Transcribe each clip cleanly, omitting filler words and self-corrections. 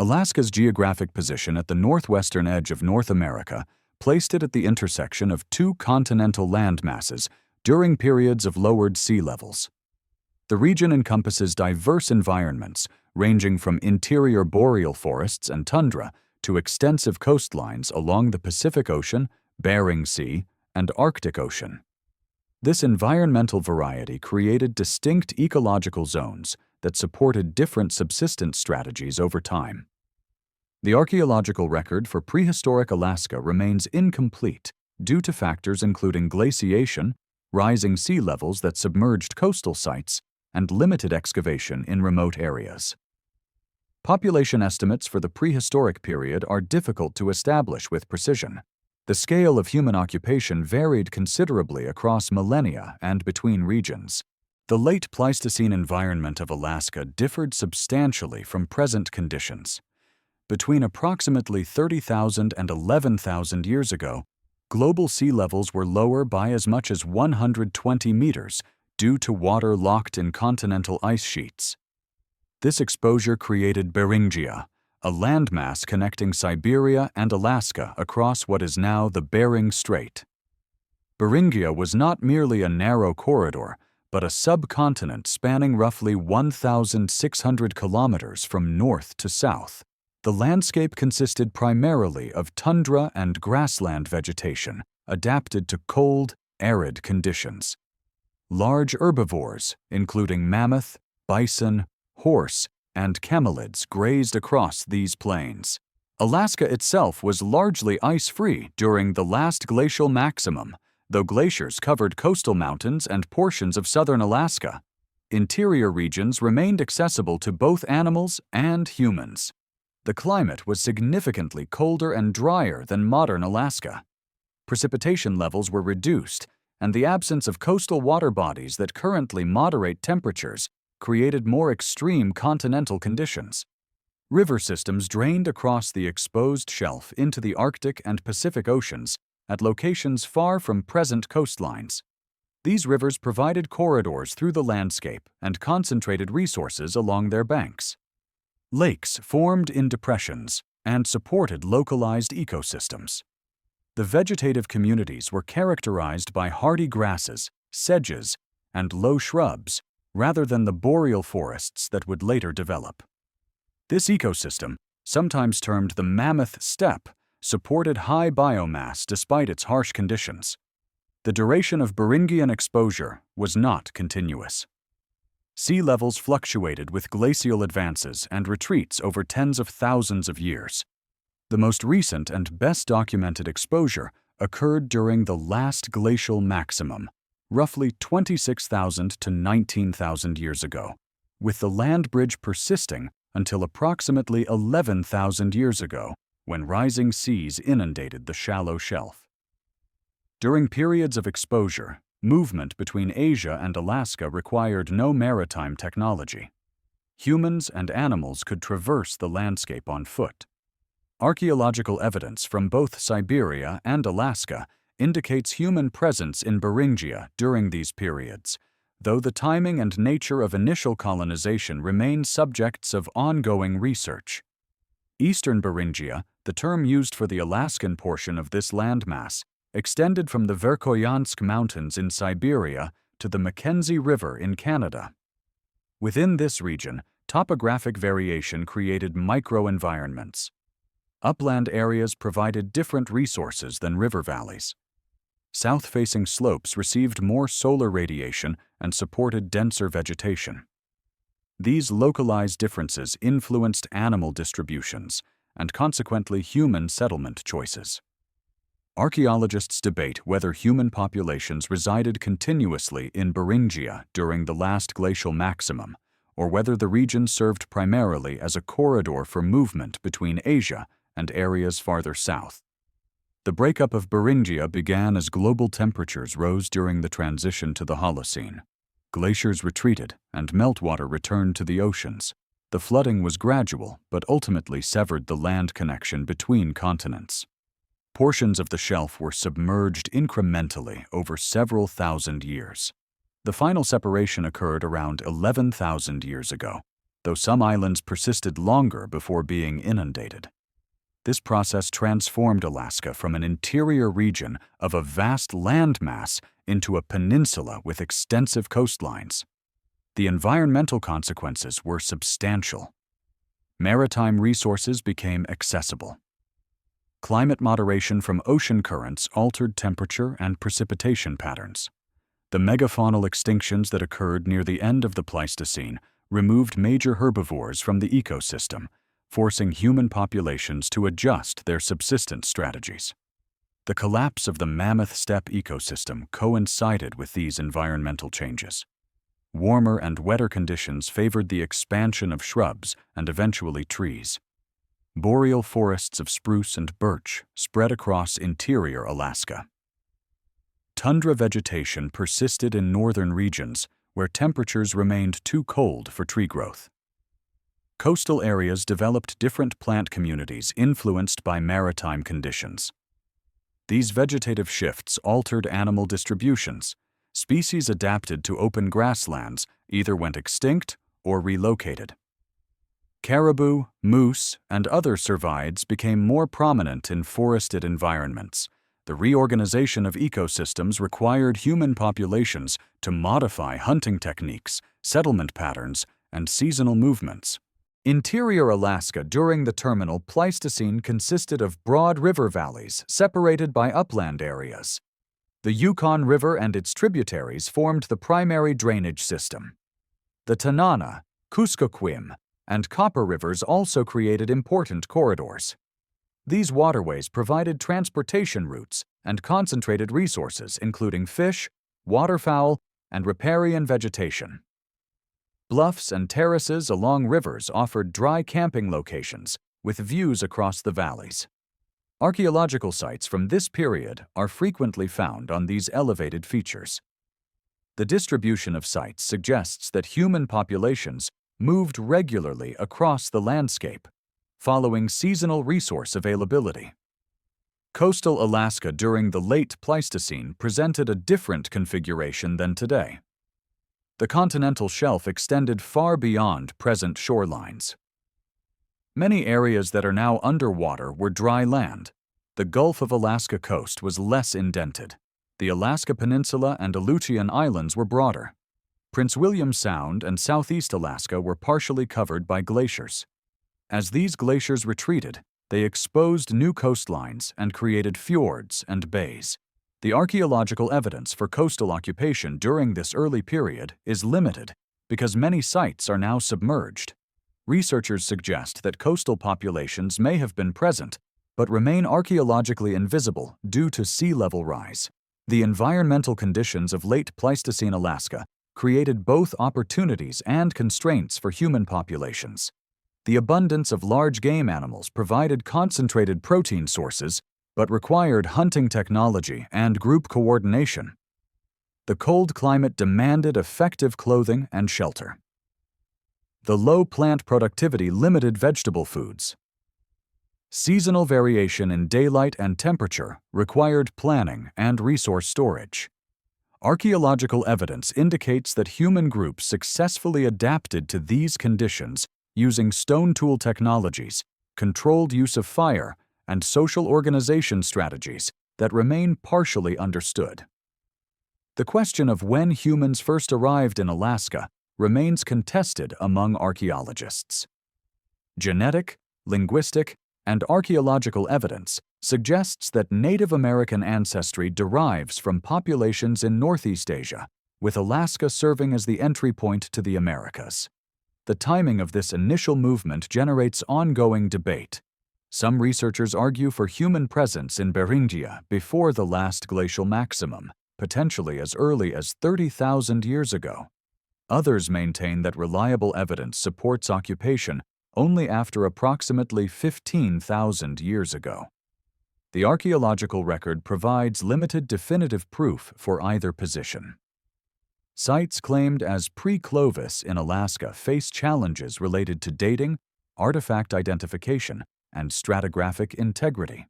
Alaska's geographic position at the northwestern edge of North America placed it at the intersection of two continental landmasses during periods of lowered sea levels. The region encompasses diverse environments ranging from interior boreal forests and tundra to extensive coastlines along the Pacific Ocean, Bering Sea, and Arctic Ocean. This environmental variety created distinct ecological zones that supported different subsistence strategies over time. The archaeological record for prehistoric Alaska remains incomplete due to factors including glaciation, rising sea levels that submerged coastal sites, and limited excavation in remote areas. Population estimates for the prehistoric period are difficult to establish with precision. The scale of human occupation varied considerably across millennia and between regions. The late Pleistocene environment of Alaska differed substantially from present conditions. Between approximately 30,000 and 11,000 years ago, global sea levels were lower by as much as 120 meters due to water locked in continental ice sheets. This exposure created Beringia, a landmass connecting Siberia and Alaska across what is now the Bering Strait. Beringia was not merely a narrow corridor, but a subcontinent spanning roughly 1,600 kilometers from north to south. The landscape consisted primarily of tundra and grassland vegetation, adapted to cold, arid conditions. Large herbivores, including mammoth, bison, horse, and camelids, grazed across these plains. Alaska itself was largely ice-free during the last glacial maximum, though glaciers covered coastal mountains and portions of southern Alaska. Interior regions remained accessible to both animals and humans. The climate was significantly colder and drier than modern Alaska. Precipitation levels were reduced, and the absence of coastal water bodies that currently moderate temperatures created more extreme continental conditions. River systems drained across the exposed shelf into the Arctic and Pacific Oceans at locations far from present coastlines. These rivers provided corridors through the landscape and concentrated resources along their banks. Lakes formed in depressions and supported localized ecosystems. The vegetative communities were characterized by hardy grasses, sedges, and low shrubs, rather than the boreal forests that would later develop. This ecosystem, sometimes termed the Mammoth Steppe, supported high biomass despite its harsh conditions. The duration of Beringian exposure was not continuous. Sea levels fluctuated with glacial advances and retreats over tens of thousands of years. The most recent and best documented exposure occurred during the last glacial maximum, roughly 26,000 to 19,000 years ago, with the land bridge persisting until approximately 11,000 years ago, when rising seas inundated the shallow shelf. During periods of exposure, movement between Asia and Alaska required no maritime technology. Humans and animals could traverse the landscape on foot. Archaeological evidence from both Siberia and Alaska indicates human presence in Beringia during these periods, though the timing and nature of initial colonization remain subjects of ongoing research. Eastern Beringia, the term used for the Alaskan portion of this landmass, extended from the Verkhoyansk Mountains in Siberia to the Mackenzie River in Canada. Within this region, topographic variation created microenvironments. Upland areas provided different resources than river valleys. South-facing slopes received more solar radiation and supported denser vegetation. These localized differences influenced animal distributions and consequently human settlement choices. Archaeologists debate whether human populations resided continuously in Beringia during the last glacial maximum, or whether the region served primarily as a corridor for movement between Asia and areas farther south. The breakup of Beringia began as global temperatures rose during the transition to the Holocene. Glaciers retreated and meltwater returned to the oceans. The flooding was gradual but ultimately severed the land connection between continents. Portions of the shelf were submerged incrementally over several thousand years. The final separation occurred around 11,000 years ago. though some islands persisted longer before being inundated. This process transformed Alaska from an interior region of a vast landmass into a peninsula with extensive coastlines. The environmental consequences were substantial. Maritime resources became accessible. Climate moderation from ocean currents altered temperature and precipitation patterns. The megafaunal extinctions that occurred near the end of the Pleistocene removed major herbivores from the ecosystem, forcing human populations to adjust their subsistence strategies. The collapse of the mammoth steppe ecosystem coincided with these environmental changes. Warmer and wetter conditions favored the expansion of shrubs and eventually trees. Boreal forests of spruce and birch spread across interior Alaska. Tundra vegetation persisted in northern regions where temperatures remained too cold for tree growth. Coastal areas developed different plant communities influenced by maritime conditions. These vegetative shifts altered animal distributions. Species adapted to open grasslands either went extinct or relocated. Caribou, moose, and other cervids became more prominent in forested environments. The reorganization of ecosystems required human populations to modify hunting techniques, settlement patterns, and seasonal movements. Interior Alaska during the terminal Pleistocene consisted of broad river valleys separated by upland areas. The Yukon River and its tributaries formed the primary drainage system. The Tanana, Kuskokwim, and Copper Rivers also created important corridors. These waterways provided transportation routes and concentrated resources including fish, waterfowl, and riparian vegetation. Bluffs and terraces along rivers offered dry camping locations with views across the valleys. Archaeological sites from this period are frequently found on these elevated features. The distribution of sites suggests that human populations moved regularly across the landscape, following seasonal resource availability. Coastal Alaska during the late Pleistocene presented a different configuration than today. The continental shelf extended far beyond present shorelines. Many areas that are now underwater were dry land. The Gulf of Alaska coast was less indented. The Alaska Peninsula and Aleutian Islands were broader. Prince William Sound and southeast Alaska were partially covered by glaciers. As these glaciers retreated, they exposed new coastlines and created fjords and bays. The archaeological evidence for coastal occupation during this early period is limited because many sites are now submerged. Researchers suggest that coastal populations may have been present, but remain archaeologically invisible due to sea level rise. The environmental conditions of late Pleistocene Alaska created both opportunities and constraints for human populations. The abundance of large game animals provided concentrated protein sources, but required hunting technology and group coordination. The cold climate demanded effective clothing and shelter. The low plant productivity limited vegetable foods. Seasonal variation in daylight and temperature required planning and resource storage. Archaeological evidence indicates that human groups successfully adapted to these conditions using stone tool technologies, controlled use of fire, and social organization strategies that remain partially understood. The question of when humans first arrived in Alaska remains contested among archaeologists. Genetic, linguistic, and archaeological evidence suggests that Native American ancestry derives from populations in Northeast Asia, with Alaska serving as the entry point to the Americas. The timing of this initial movement generates ongoing debate. Some researchers argue for human presence in Beringia before the last glacial maximum, potentially as early as 30,000 years ago. Others maintain that reliable evidence supports occupation only after approximately 15,000 years ago. The archaeological record provides limited definitive proof for either position. Sites claimed as pre-Clovis in Alaska face challenges related to dating, artifact identification, and stratigraphic integrity.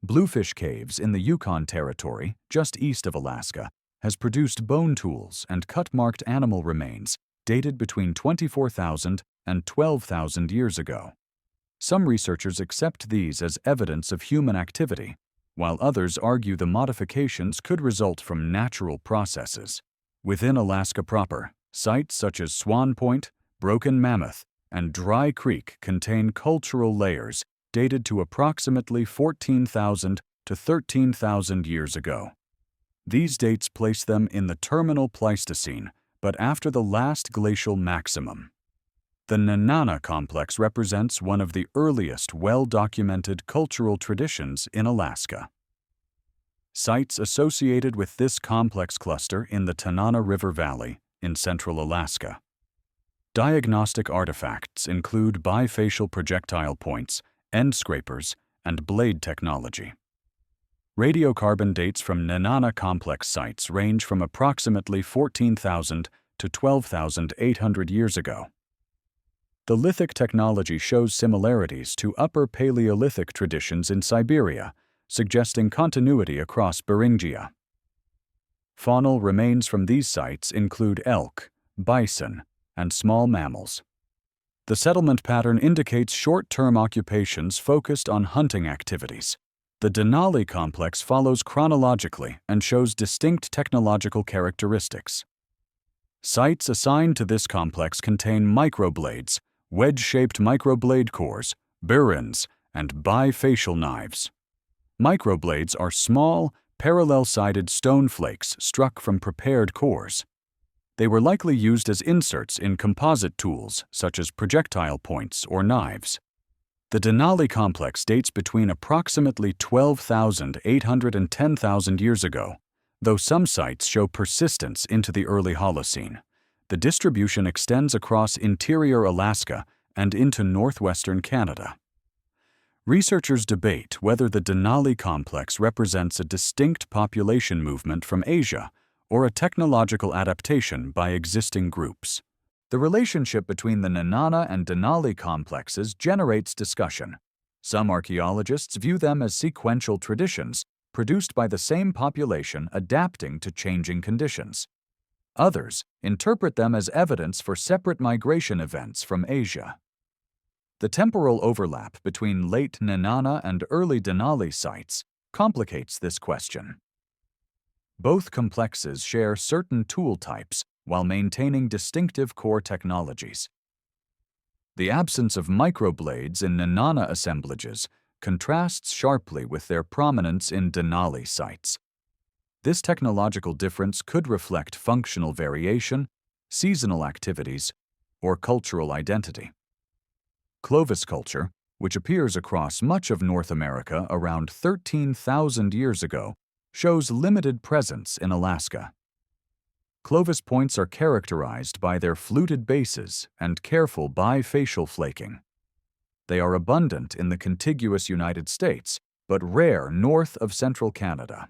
Bluefish Caves in the Yukon Territory, just east of Alaska, has produced bone tools and cut-marked animal remains dated between 24,000 and 12,000 years ago. Some researchers accept these as evidence of human activity, while others argue the modifications could result from natural processes. Within Alaska proper, sites such as Swan Point, Broken Mammoth, and Dry Creek contain cultural layers dated to approximately 14,000 to 13,000 years ago. These dates place them in the terminal Pleistocene, but after the last glacial maximum. The Nenana complex represents one of the earliest well-documented cultural traditions in Alaska. Sites associated with this complex cluster in the Tanana River Valley in central Alaska. Diagnostic artifacts include bifacial projectile points, end scrapers, and blade technology. Radiocarbon dates from Nenana complex sites range from approximately 14,000 to 12,800 years ago. The lithic technology shows similarities to Upper Paleolithic traditions in Siberia, suggesting continuity across Beringia. Faunal remains from these sites include elk, bison, and small mammals. The settlement pattern indicates short-term occupations focused on hunting activities. The Denali complex follows chronologically and shows distinct technological characteristics. Sites assigned to this complex contain microblades, wedge-shaped microblade cores, burins, and bifacial knives. Microblades are small, parallel-sided stone flakes struck from prepared cores. They were likely used as inserts in composite tools such as projectile points or knives. The Denali complex dates between approximately 12,800 and 10,000 years ago, though some sites show persistence into the early Holocene. The distribution extends across interior Alaska and into northwestern Canada. Researchers debate whether the Denali complex represents a distinct population movement from Asia or a technological adaptation by existing groups. The relationship between the Nenana and Denali complexes generates discussion. Some archaeologists view them as sequential traditions produced by the same population adapting to changing conditions. Others interpret them as evidence for separate migration events from Asia. The temporal overlap between late Nenana and early Denali sites complicates this question. Both complexes share certain tool types while maintaining distinctive core technologies. The absence of microblades in Nenana assemblages contrasts sharply with their prominence in Denali sites. This technological difference could reflect functional variation, seasonal activities, or cultural identity. Clovis culture, which appears across much of North America around 13,000 years ago, shows limited presence in Alaska. Clovis points are characterized by their fluted bases and careful bifacial flaking. They are abundant in the contiguous United States, but rare north of central Canada.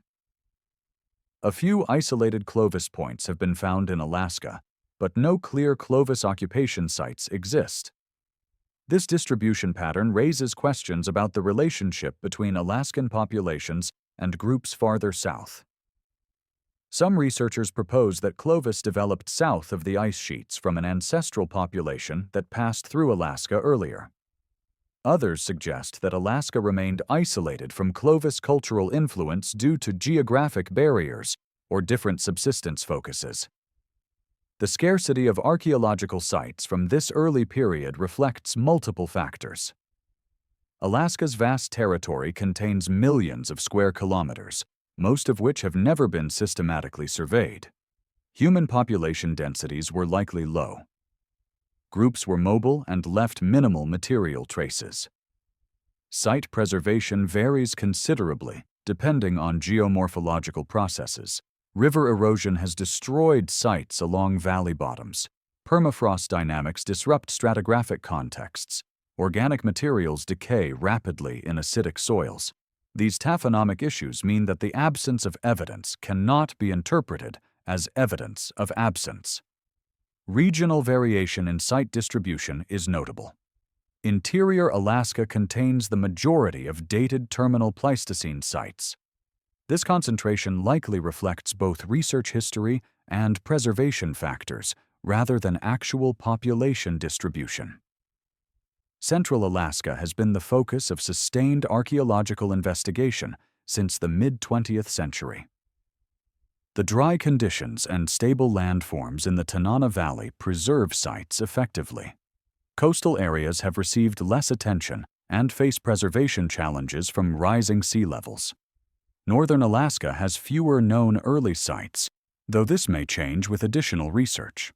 A few isolated Clovis points have been found in Alaska, but no clear Clovis occupation sites exist. This distribution pattern raises questions about the relationship between Alaskan populations and groups farther south. Some researchers propose that Clovis developed south of the ice sheets from an ancestral population that passed through Alaska earlier. Others suggest that Alaska remained isolated from Clovis cultural influence due to geographic barriers or different subsistence focuses. The scarcity of archaeological sites from this early period reflects multiple factors. Alaska's vast territory contains millions of square kilometers, most of which have never been systematically surveyed. Human population densities were likely low. Groups were mobile and left minimal material traces. Site preservation varies considerably depending on geomorphological processes. River erosion has destroyed sites along valley bottoms. Permafrost dynamics disrupt stratigraphic contexts. Organic materials decay rapidly in acidic soils. These taphonomic issues mean that the absence of evidence cannot be interpreted as evidence of absence. Regional variation in site distribution is notable. Interior Alaska contains the majority of dated terminal Pleistocene sites. This concentration likely reflects both research history and preservation factors rather than actual population distribution. Central Alaska has been the focus of sustained archaeological investigation since the mid-20th century. The dry conditions and stable landforms in the Tanana Valley preserve sites effectively. Coastal areas have received less attention and face preservation challenges from rising sea levels. Northern Alaska has fewer known early sites, though this may change with additional research.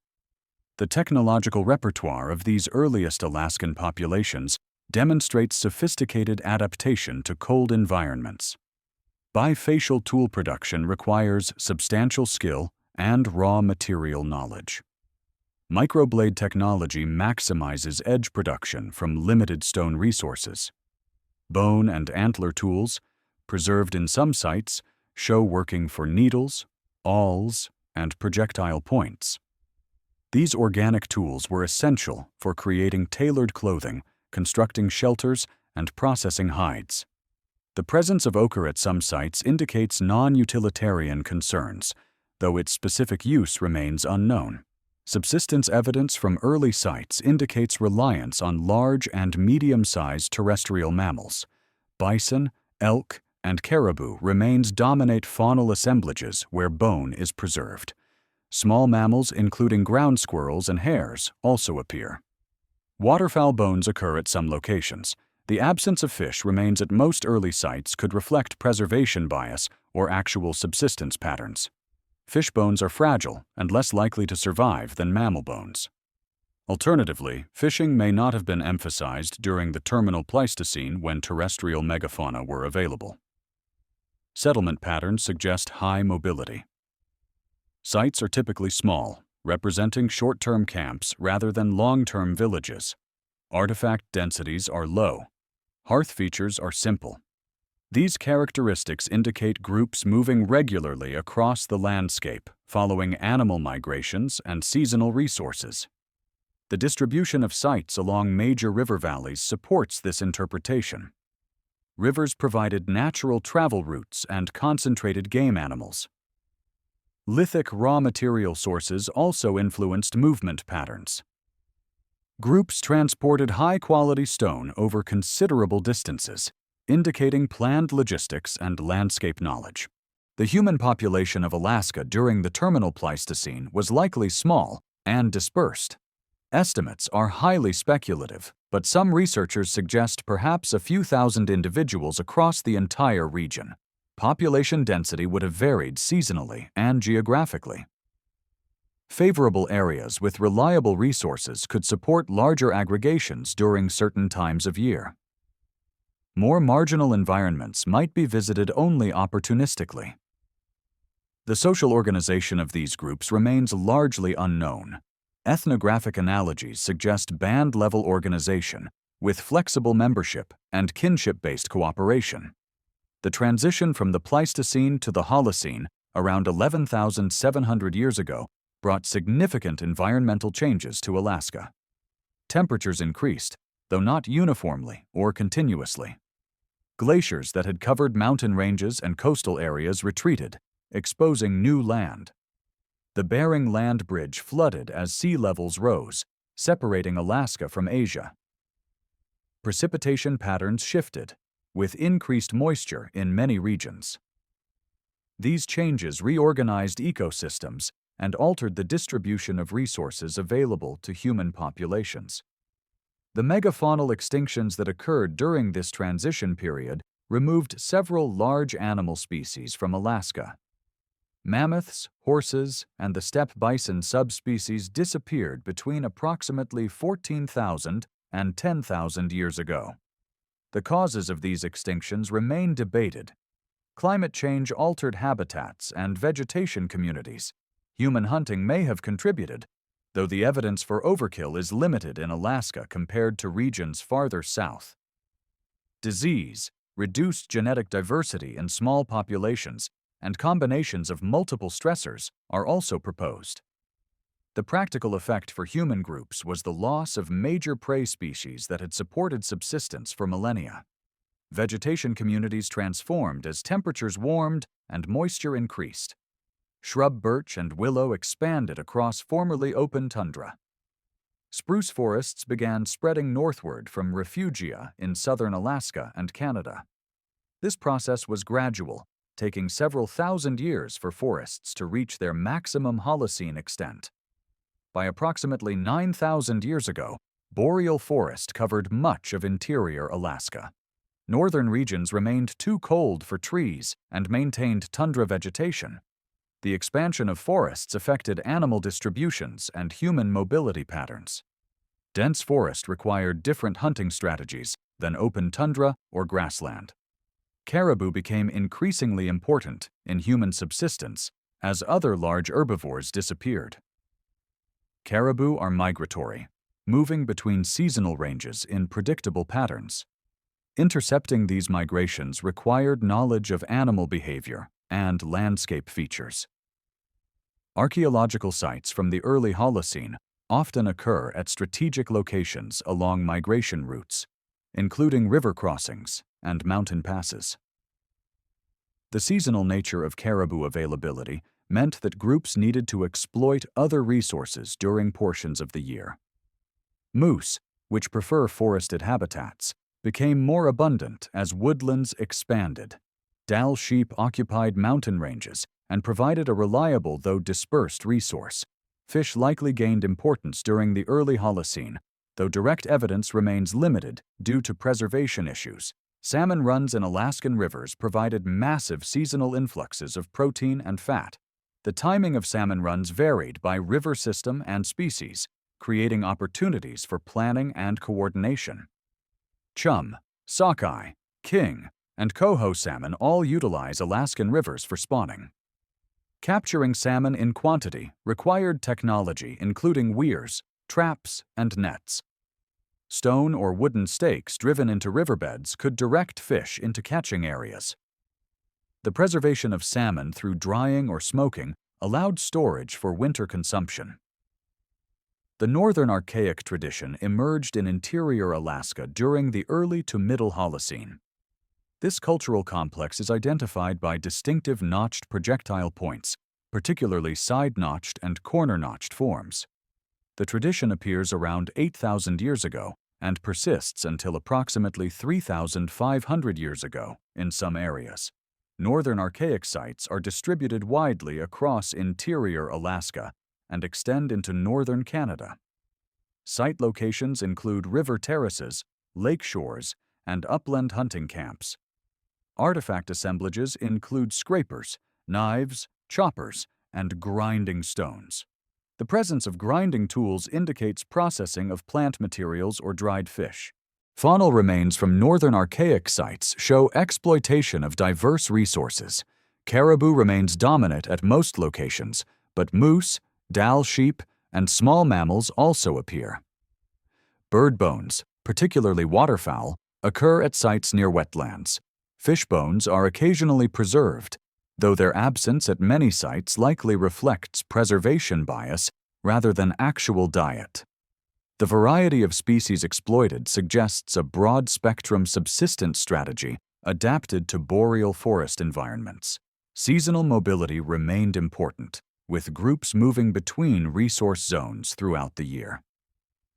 The technological repertoire of these earliest Alaskan populations demonstrates sophisticated adaptation to cold environments. Bifacial tool production requires substantial skill and raw material knowledge. Microblade technology maximizes edge production from limited stone resources. Bone and antler tools, preserved in some sites, show working for needles, awls, and projectile points. These organic tools were essential for creating tailored clothing, constructing shelters, and processing hides. The presence of ochre at some sites indicates non-utilitarian concerns, though its specific use remains unknown. Subsistence evidence from early sites indicates reliance on large and medium-sized terrestrial mammals. Bison, elk, and caribou remains dominate faunal assemblages where bone is preserved. Small mammals, including ground squirrels and hares, also appear. Waterfowl bones occur at some locations. The absence of fish remains at most early sites could reflect preservation bias or actual subsistence patterns. Fish bones are fragile and less likely to survive than mammal bones. Alternatively, fishing may not have been emphasized during the terminal Pleistocene when terrestrial megafauna were available. Settlement patterns suggest high mobility. Sites are typically small, representing short-term camps rather than long-term villages. Artifact densities are low. Hearth features are simple. These characteristics indicate groups moving regularly across the landscape, following animal migrations and seasonal resources. The distribution of sites along major river valleys supports this interpretation. Rivers provided natural travel routes and concentrated game animals. Lithic raw material sources also influenced movement patterns. Groups transported high-quality stone over considerable distances, indicating planned logistics and landscape knowledge. The human population of Alaska during the terminal Pleistocene was likely small and dispersed. Estimates are highly speculative, but some researchers suggest perhaps a few thousand individuals across the entire region. Population density would have varied seasonally and geographically. Favorable areas with reliable resources could support larger aggregations during certain times of year. More marginal environments might be visited only opportunistically. The social organization of these groups remains largely unknown. Ethnographic analogies suggest band-level organization with flexible membership and kinship-based cooperation. The transition from the Pleistocene to the Holocene around 11,700 years ago brought significant environmental changes to Alaska. Temperatures increased, though not uniformly or continuously. Glaciers that had covered mountain ranges and coastal areas retreated, exposing new land. The Bering Land Bridge flooded as sea levels rose, separating Alaska from Asia. Precipitation patterns shifted, with increased moisture in many regions. These changes reorganized ecosystems and altered the distribution of resources available to human populations. The megafaunal extinctions that occurred during this transition period removed several large animal species from Alaska. Mammoths, horses, and the steppe bison subspecies disappeared between approximately 14,000 and 10,000 years ago. The causes of these extinctions remain debated. Climate change altered habitats and vegetation communities. Human hunting may have contributed, though the evidence for overkill is limited in Alaska compared to regions farther south. Disease, reduced genetic diversity in small populations, and combinations of multiple stressors are also proposed. The practical effect for human groups was the loss of major prey species that had supported subsistence for millennia. Vegetation communities transformed as temperatures warmed and moisture increased. Shrub birch and willow expanded across formerly open tundra. Spruce forests began spreading northward from refugia in southern Alaska and Canada. This process was gradual, taking several thousand years for forests to reach their maximum Holocene extent. By approximately 9,000 years ago, boreal forest covered much of interior Alaska. Northern regions remained too cold for trees and maintained tundra vegetation. The expansion of forests affected animal distributions and human mobility patterns. Dense forest required different hunting strategies than open tundra or grassland. Caribou became increasingly important in human subsistence as other large herbivores disappeared. Caribou are migratory, moving between seasonal ranges in predictable patterns. Intercepting these migrations required knowledge of animal behavior and landscape features. Archaeological sites from the early Holocene often occur at strategic locations along migration routes, including river crossings and mountain passes. The seasonal nature of caribou availability meant that groups needed to exploit other resources during portions of the year. Moose, which prefer forested habitats, became more abundant as woodlands expanded. Dall sheep occupied mountain ranges and provided a reliable though dispersed resource. Fish likely gained importance during the early Holocene, though direct evidence remains limited due to preservation issues. Salmon runs in Alaskan rivers provided massive seasonal influxes of protein and fat. The timing of salmon runs varied by river system and species, creating opportunities for planning and coordination. Chum, sockeye, king, and coho salmon all utilize Alaskan rivers for spawning. Capturing salmon in quantity required technology including weirs, traps, and nets. Stone or wooden stakes driven into riverbeds could direct fish into catching areas. The preservation of salmon through drying or smoking allowed storage for winter consumption. The Northern Archaic tradition emerged in interior Alaska during the early to middle Holocene. This cultural complex is identified by distinctive notched projectile points, particularly side-notched and corner-notched forms. The tradition appears around 8,000 years ago and persists until approximately 3,500 years ago in some areas. Northern Archaic sites are distributed widely across interior Alaska and extend into northern Canada. Site locations include river terraces, lake shores, and upland hunting camps. Artifact assemblages include scrapers, knives, choppers, and grinding stones. The presence of grinding tools indicates processing of plant materials or dried fish. Faunal remains from Northern Archaic sites show exploitation of diverse resources. Caribou remains dominant at most locations, but moose, Dall sheep, and small mammals also appear. Bird bones, particularly waterfowl, occur at sites near wetlands. Fish bones are occasionally preserved, though their absence at many sites likely reflects preservation bias rather than actual diet. The variety of species exploited suggests a broad-spectrum subsistence strategy adapted to boreal forest environments. Seasonal mobility remained important, with groups moving between resource zones throughout the year.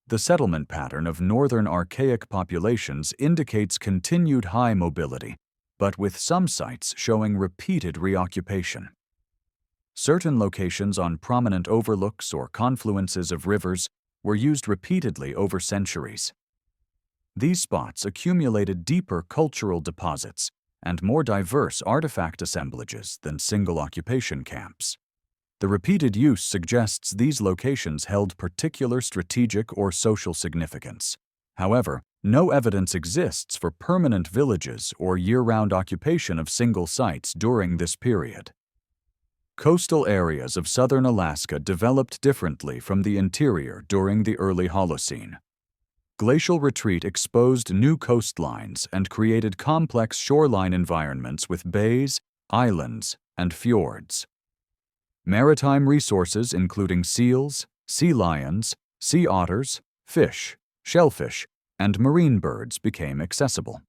The settlement pattern of Northern Archaic populations indicates continued high mobility, but with some sites showing repeated reoccupation. Certain locations on prominent overlooks or confluences of rivers were used repeatedly over centuries. These spots accumulated deeper cultural deposits and more diverse artifact assemblages than single occupation camps. The repeated use suggests these locations held particular strategic or social significance. However, no evidence exists for permanent villages or year-round occupation of single sites during this period. Coastal areas of southern Alaska developed differently from the interior during the early Holocene. Glacial retreat exposed new coastlines and created complex shoreline environments with bays, islands, and fjords. Maritime resources including seals, sea lions, sea otters, fish, shellfish, and marine birds became accessible.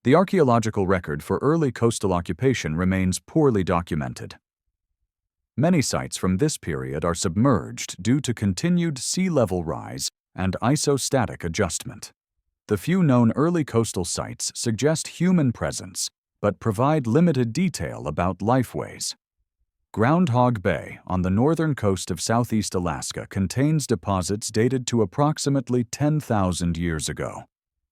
The archaeological record for early coastal occupation remains poorly documented. Many sites from this period are submerged due to continued sea level rise and isostatic adjustment. The few known early coastal sites suggest human presence, but provide limited detail about lifeways. Groundhog Bay on the northern coast of southeast Alaska contains deposits dated to approximately 10,000 years ago.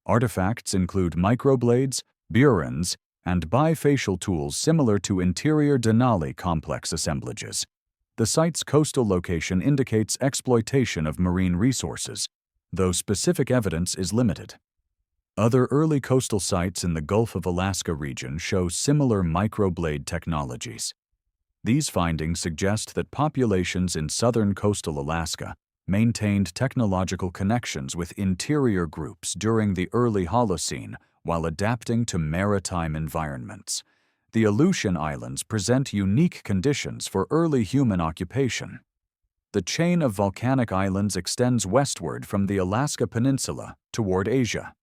Artifacts include microblades, burins, and bifacial tools similar to interior Denali complex assemblages. The site's coastal location indicates exploitation of marine resources, though specific evidence is limited. Other early coastal sites in the Gulf of Alaska region show similar microblade technologies. These findings suggest that populations in southern coastal Alaska maintained technological connections with interior groups during the early Holocene while adapting to maritime environments. The Aleutian Islands present unique conditions for early human occupation. The chain of volcanic islands extends westward from the Alaska Peninsula toward Asia.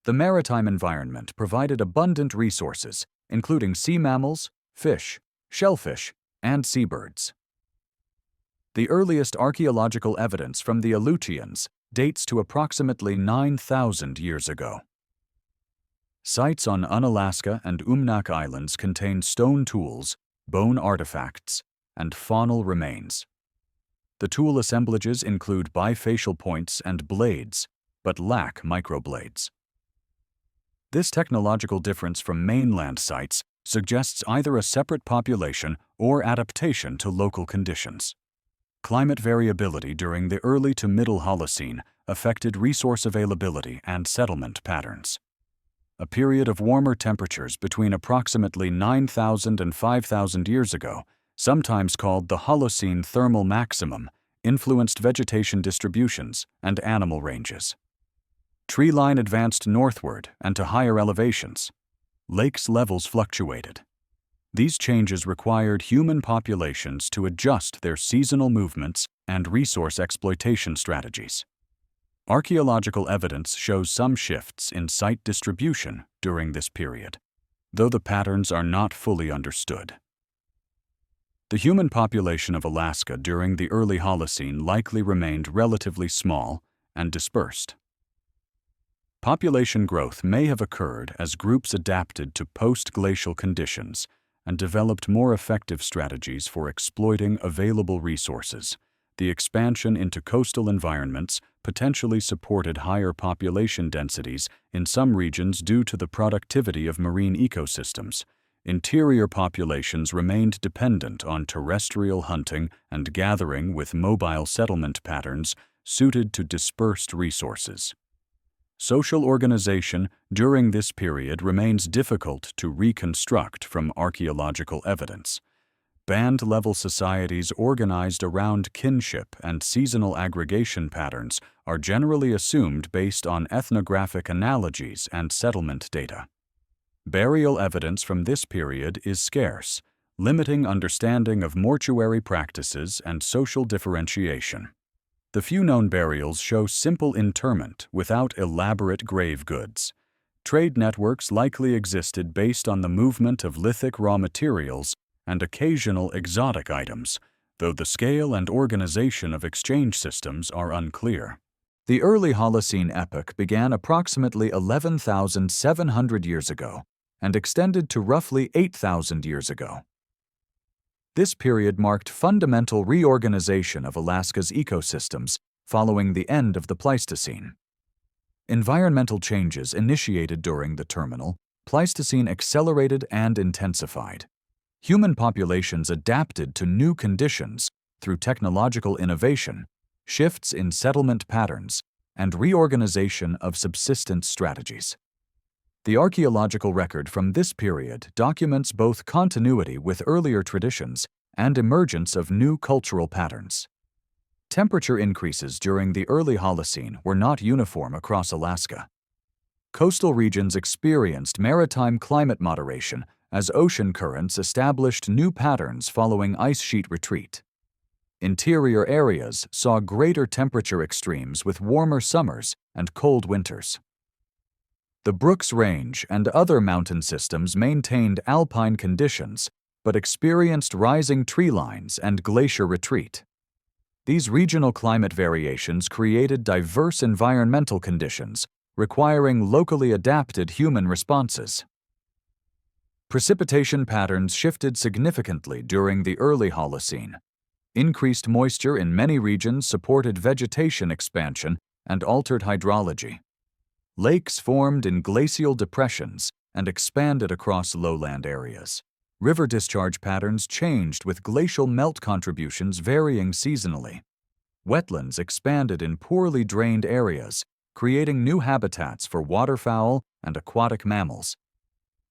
The maritime environment provided abundant resources, including sea mammals, fish, shellfish, and seabirds. The earliest archaeological evidence from the Aleutians dates to approximately 9,000 years ago. Sites on Unalaska and Umnak Islands contain stone tools, bone artifacts, and faunal remains. The tool assemblages include bifacial points and blades, but lack microblades. This technological difference from mainland sites suggests either a separate population or adaptation to local conditions. Climate variability during the early to middle Holocene affected resource availability and settlement patterns. A period of warmer temperatures between approximately 9,000 and 5,000 years ago, sometimes called the Holocene thermal maximum, influenced vegetation distributions and animal ranges. Tree line advanced northward and to higher elevations. Lakes' levels fluctuated. These changes required human populations to adjust their seasonal movements and resource exploitation strategies. Archaeological evidence shows some shifts in site distribution during this period, though the patterns are not fully understood. The human population of Alaska during the early Holocene likely remained relatively small and dispersed. Population growth may have occurred as groups adapted to post-glacial conditions and developed more effective strategies for exploiting available resources. The expansion into coastal environments potentially supported higher population densities in some regions due to the productivity of marine ecosystems. Interior populations remained dependent on terrestrial hunting and gathering with mobile settlement patterns suited to dispersed resources. Social organization during this period remains difficult to reconstruct from archaeological evidence. Band-level societies organized around kinship and seasonal aggregation patterns are generally assumed based on ethnographic analogies and settlement data. Burial evidence from this period is scarce, limiting understanding of mortuary practices and social differentiation. The few known burials show simple interment without elaborate grave goods. Trade networks likely existed based on the movement of lithic raw materials and occasional exotic items, though the scale and organization of exchange systems are unclear. The early Holocene epoch began approximately 11,700 years ago and extended to roughly 8,000 years ago. This period marked fundamental reorganization of Alaska's ecosystems following the end of the Pleistocene. Environmental changes initiated during the terminal Pleistocene accelerated and intensified. Human populations adapted to new conditions through technological innovation, shifts in settlement patterns, and reorganization of subsistence strategies. The archaeological record from this period documents both continuity with earlier traditions and emergence of new cultural patterns. Temperature increases during the early Holocene were not uniform across Alaska. Coastal regions experienced maritime climate moderation as ocean currents established new patterns following ice sheet retreat. Interior areas saw greater temperature extremes with warmer summers and cold winters. The Brooks Range and other mountain systems maintained alpine conditions but experienced rising tree lines and glacier retreat. These regional climate variations created diverse environmental conditions, requiring locally adapted human responses. Precipitation patterns shifted significantly during the early Holocene. Increased moisture in many regions supported vegetation expansion and altered hydrology. Lakes formed in glacial depressions and expanded across lowland areas. River discharge patterns changed with glacial melt contributions varying seasonally. Wetlands expanded in poorly drained areas, creating new habitats for waterfowl and aquatic mammals.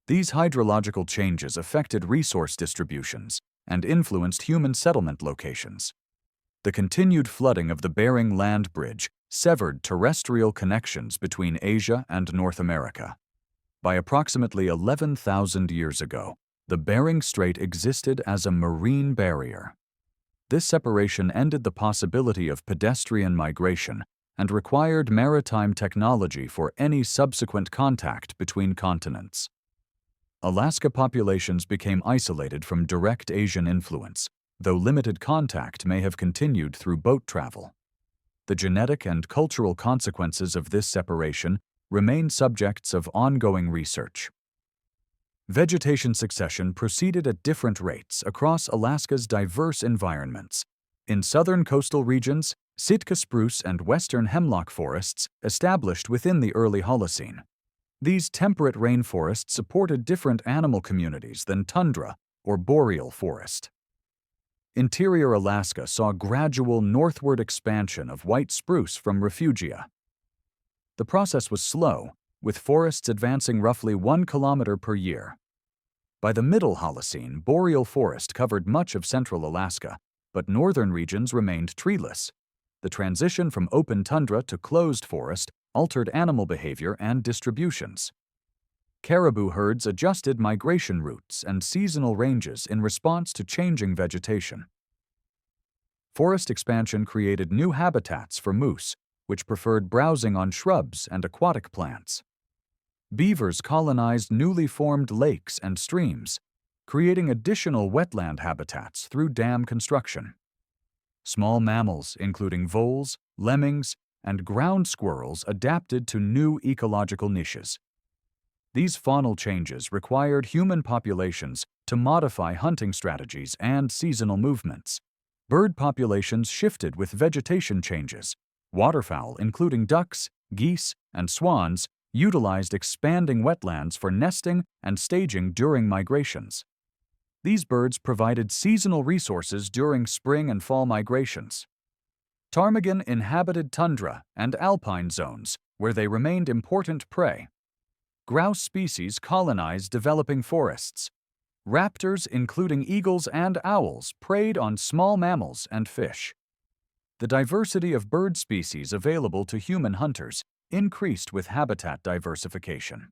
These hydrological changes affected resource distributions and influenced human settlement locations. The continued flooding of the Bering Land Bridge severed terrestrial connections between Asia and North America. By approximately 11,000 years ago, the Bering Strait existed as a marine barrier. This separation ended the possibility of pedestrian migration and required maritime technology for any subsequent contact between continents. Alaska populations became isolated from direct Asian influence, though limited contact may have continued through boat travel. The genetic and cultural consequences of this separation remain subjects of ongoing research. Vegetation succession proceeded at different rates across Alaska's diverse environments. In southern coastal regions, Sitka spruce and western hemlock forests established within the early Holocene. These temperate rainforests supported different animal communities than tundra or boreal forest. Interior Alaska saw gradual northward expansion of white spruce from refugia. The process was slow, with forests advancing roughly 1 kilometer per year. By the middle Holocene, boreal forest covered much of central Alaska, but northern regions remained treeless. The transition from open tundra to closed forest altered animal behavior and distributions. Caribou herds adjusted migration routes and seasonal ranges in response to changing vegetation. Forest expansion created new habitats for moose, which preferred browsing on shrubs and aquatic plants. Beavers colonized newly formed lakes and streams, creating additional wetland habitats through dam construction. Small mammals, including voles, lemmings, and ground squirrels, adapted to new ecological niches. These faunal changes required human populations to modify hunting strategies and seasonal movements. Bird populations shifted with vegetation changes. Waterfowl, including ducks, geese, and swans, utilized expanding wetlands for nesting and staging during migrations. These birds provided seasonal resources during spring and fall migrations. Ptarmigan inhabited tundra and alpine zones, where they remained important prey. Grouse species colonized developing forests. Raptors, including eagles and owls, preyed on small mammals and fish. The diversity of bird species available to human hunters increased with habitat diversification.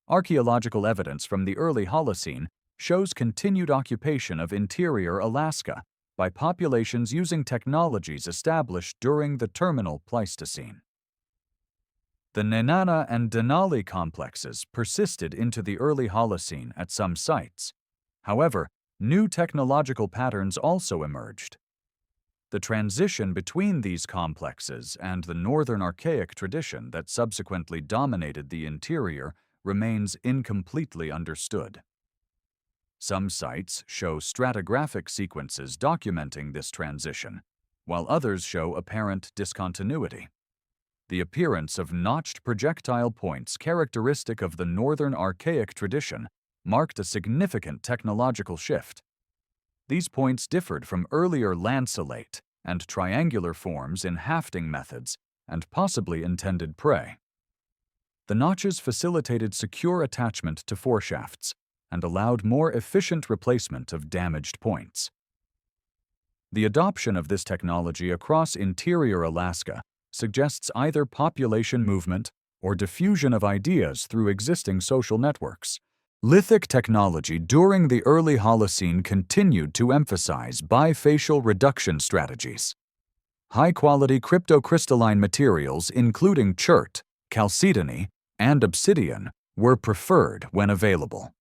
Archaeological evidence from the early Holocene shows continued occupation of interior Alaska by populations using technologies established during the terminal Pleistocene. The Nenana and Denali complexes persisted into the early Holocene at some sites. However, new technological patterns also emerged. The transition between these complexes and the Northern Archaic tradition that subsequently dominated the interior remains incompletely understood. Some sites show stratigraphic sequences documenting this transition, while others show apparent discontinuity. The appearance of notched projectile points characteristic of the Northern Archaic tradition marked a significant technological shift. These points differed from earlier lanceolate and triangular forms in hafting methods and possibly intended prey. The notches facilitated secure attachment to foreshafts and allowed more efficient replacement of damaged points. The adoption of this technology across interior Alaska suggests either population movement or diffusion of ideas through existing social networks. Lithic technology during the early Holocene continued to emphasize bifacial reduction strategies. High-quality cryptocrystalline materials including chert, chalcedony, and obsidian were preferred when available.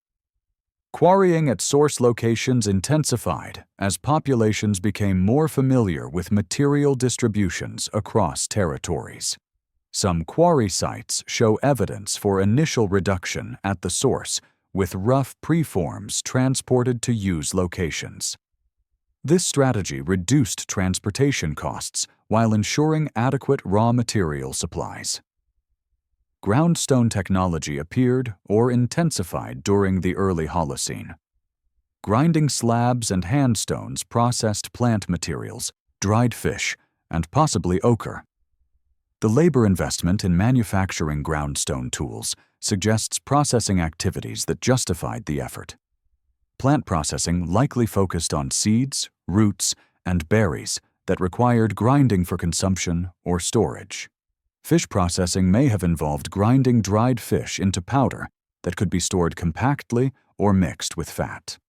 Quarrying at source locations intensified as populations became more familiar with material distributions across territories. Some quarry sites show evidence for initial reduction at the source, with rough preforms transported to use locations. This strategy reduced transportation costs while ensuring adequate raw material supplies. Groundstone technology appeared or intensified during the early Holocene. Grinding slabs and handstones processed plant materials, dried fish, and possibly ochre. The labor investment in manufacturing groundstone tools suggests processing activities that justified the effort. Plant processing likely focused on seeds, roots, and berries that required grinding for consumption or storage. Fish processing may have involved grinding dried fish into powder that could be stored compactly or mixed with fat.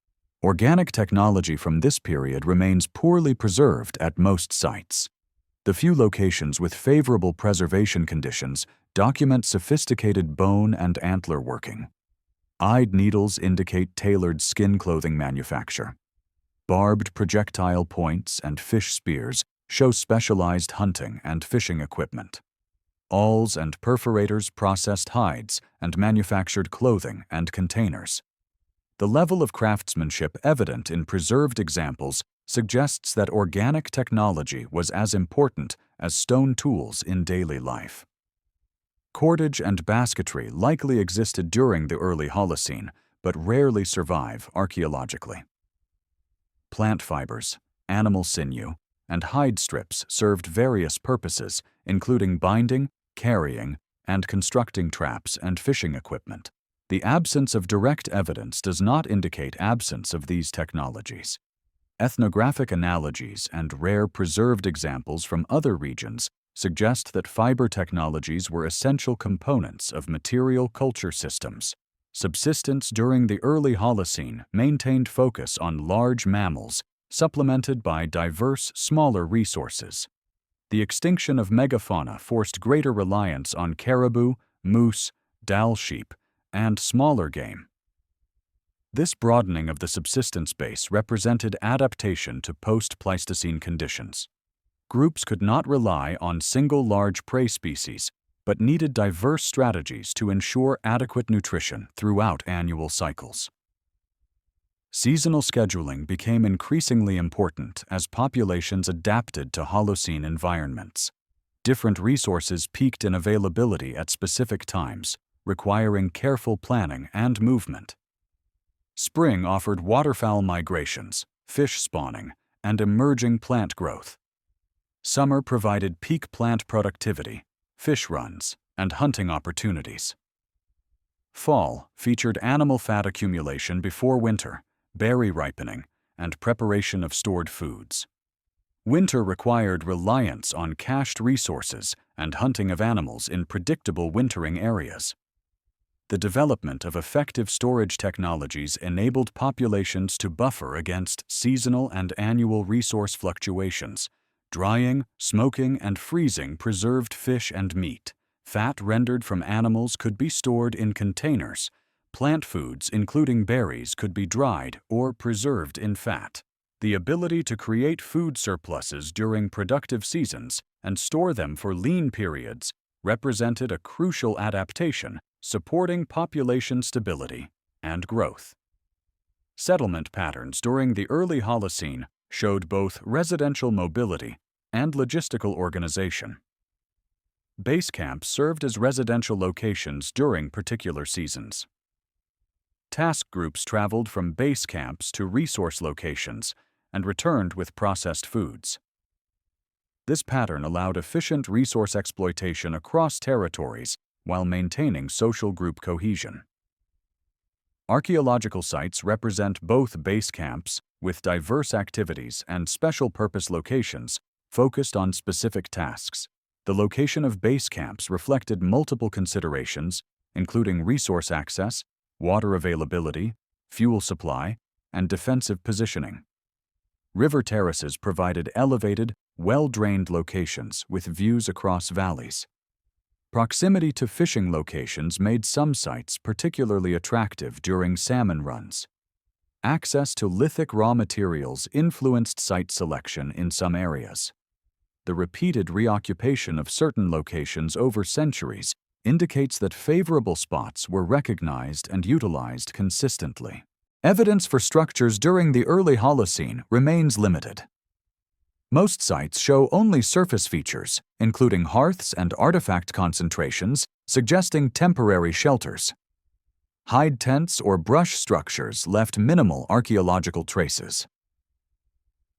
Organic technology from this period remains poorly preserved at most sites. The few locations with favorable preservation conditions document sophisticated bone and antler working. Eyed needles indicate tailored skin clothing manufacture. Barbed projectile points and fish spears show specialized hunting and fishing equipment. Awls and perforators processed hides and manufactured clothing and containers. The level of craftsmanship evident in preserved examples suggests that organic technology was as important as stone tools in daily life. Cordage and basketry likely existed during the early Holocene, but rarely survive archaeologically. Plant fibers, animal sinew, and hide strips served various purposes, including binding, carrying, and constructing traps and fishing equipment. The absence of direct evidence does not indicate absence of these technologies. Ethnographic analogies and rare preserved examples from other regions suggest that fiber technologies were essential components of material culture systems. Subsistence during the early Holocene maintained focus on large mammals, supplemented by diverse, smaller resources. The extinction of megafauna forced greater reliance on caribou, moose, Dall sheep, and smaller game. This broadening of the subsistence base represented adaptation to post-Pleistocene conditions. Groups could not rely on single large prey species, but needed diverse strategies to ensure adequate nutrition throughout annual cycles. Seasonal scheduling became increasingly important as populations adapted to Holocene environments. Different resources peaked in availability at specific times, requiring careful planning and movement. Spring offered waterfowl migrations, fish spawning, and emerging plant growth. Summer provided peak plant productivity, fish runs, and hunting opportunities. Fall featured animal fat accumulation before winter, berry ripening, and preparation of stored foods. Winter required reliance on cached resources and hunting of animals in predictable wintering areas. The development of effective storage technologies enabled populations to buffer against seasonal and annual resource fluctuations. Drying, smoking, and freezing preserved fish and meat. Fat rendered from animals could be stored in containers. Plant foods, including berries, could be dried or preserved in fat. The ability to create food surpluses during productive seasons and store them for lean periods represented a crucial adaptation, supporting population stability and growth. Settlement patterns during the early Holocene showed both residential mobility and logistical organization. Base camps served as residential locations during particular seasons. Task groups traveled from base camps to resource locations and returned with processed foods. This pattern allowed efficient resource exploitation across territories while maintaining social group cohesion. Archaeological sites represent both base camps with diverse activities and special purpose locations focused on specific tasks. The location of base camps reflected multiple considerations, including resource access, water availability, fuel supply, and defensive positioning. River terraces provided elevated, well-drained locations with views across valleys. Proximity to fishing locations made some sites particularly attractive during salmon runs. Access to lithic raw materials influenced site selection in some areas. The repeated reoccupation of certain locations over centuries indicates that favorable spots were recognized and utilized consistently. Evidence for structures during the early Holocene remains limited. Most sites show only surface features, including hearths and artifact concentrations, suggesting temporary shelters. Hide tents or brush structures left minimal archaeological traces.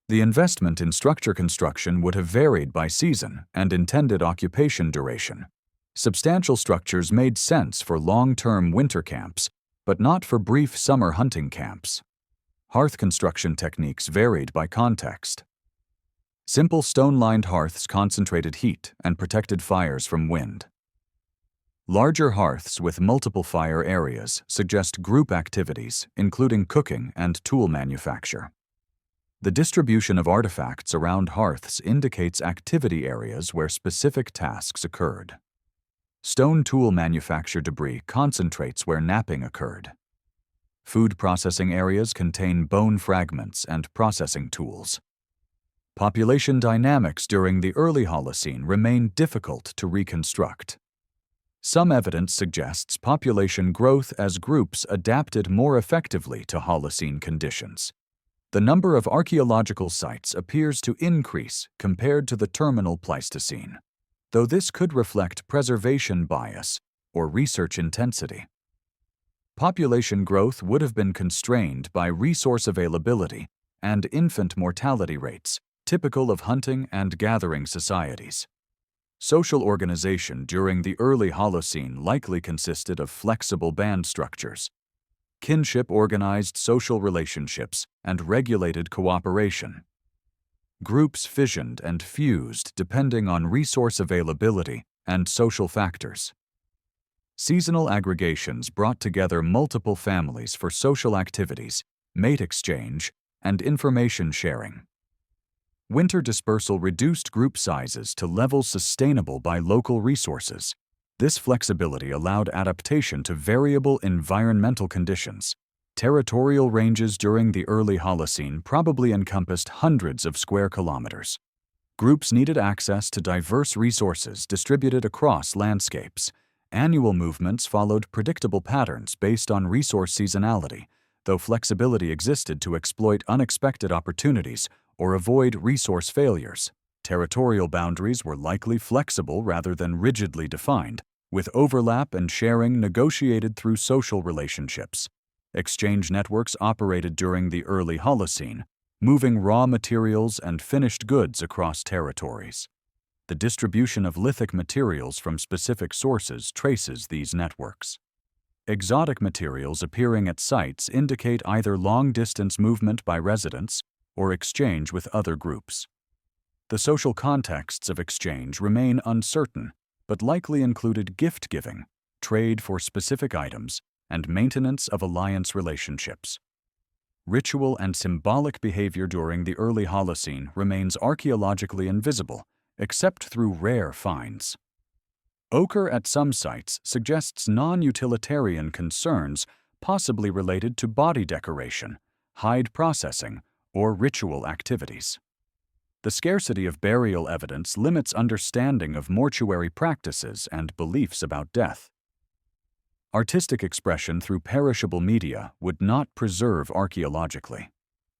The investment in structure construction would have varied by season and intended occupation duration. Substantial structures made sense for long-term winter camps, but not for brief summer hunting camps. Hearth construction techniques varied by context. Simple stone-lined hearths concentrated heat and protected fires from wind. Larger hearths with multiple fire areas suggest group activities, including cooking and tool manufacture. The distribution of artifacts around hearths indicates activity areas where specific tasks occurred. Stone tool manufacture debris concentrates where napping occurred. Food processing areas contain bone fragments and processing tools. Population dynamics during the early Holocene remain difficult to reconstruct. Some evidence suggests population growth as groups adapted more effectively to Holocene conditions. The number of archaeological sites appears to increase compared to the terminal Pleistocene, though this could reflect preservation bias or research intensity. Population growth would have been constrained by resource availability and infant mortality rates, typical of hunting and gathering societies. Social organization during the early Holocene likely consisted of flexible band structures. Kinship organized social relationships and regulated cooperation. Groups fissioned and fused depending on resource availability and social factors. Seasonal aggregations brought together multiple families for social activities, mate exchange, and information sharing. Winter dispersal reduced group sizes to levels sustainable by local resources. This flexibility allowed adaptation to variable environmental conditions. Territorial ranges during the early Holocene probably encompassed hundreds of square kilometers. Groups needed access to diverse resources distributed across landscapes. Annual movements followed predictable patterns based on resource seasonality, though flexibility existed to exploit unexpected opportunities or avoid resource failures. Territorial boundaries were likely flexible rather than rigidly defined, with overlap and sharing negotiated through social relationships. Exchange networks operated during the early Holocene, moving raw materials and finished goods across territories. The distribution of lithic materials from specific sources traces these networks. Exotic materials appearing at sites indicate either long-distance movement by residents or exchange with other groups. The social contexts of exchange remain uncertain, but likely included gift-giving, trade for specific items, and maintenance of alliance relationships. Ritual and symbolic behavior during the early Holocene remains archaeologically invisible, except through rare finds. Ochre at some sites suggests non-utilitarian concerns possibly related to body decoration, hide processing, or ritual activities. The scarcity of burial evidence limits understanding of mortuary practices and beliefs about death. Artistic expression through perishable media would not preserve archaeologically.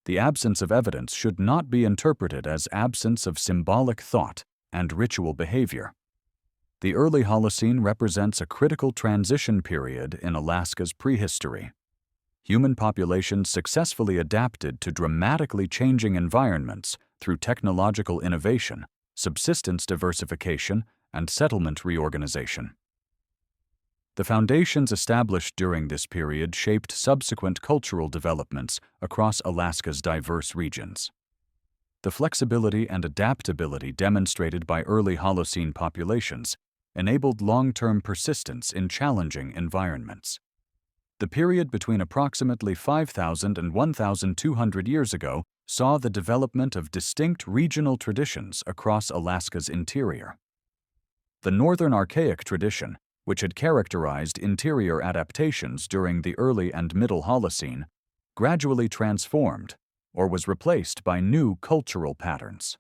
The absence of evidence should not be interpreted as absence of symbolic thought and ritual behavior. The early Holocene represents a critical transition period in Alaska's prehistory. Human populations successfully adapted to dramatically changing environments through technological innovation, subsistence diversification, and settlement reorganization. The foundations established during this period shaped subsequent cultural developments across Alaska's diverse regions. The flexibility and adaptability demonstrated by early Holocene populations enabled long-term persistence in challenging environments. The period between approximately 5,000 and 1,200 years ago saw the development of distinct regional traditions across Alaska's interior. The Northern Archaic tradition, which had characterized interior adaptations during the early and middle Holocene, gradually transformed or was replaced by new cultural patterns.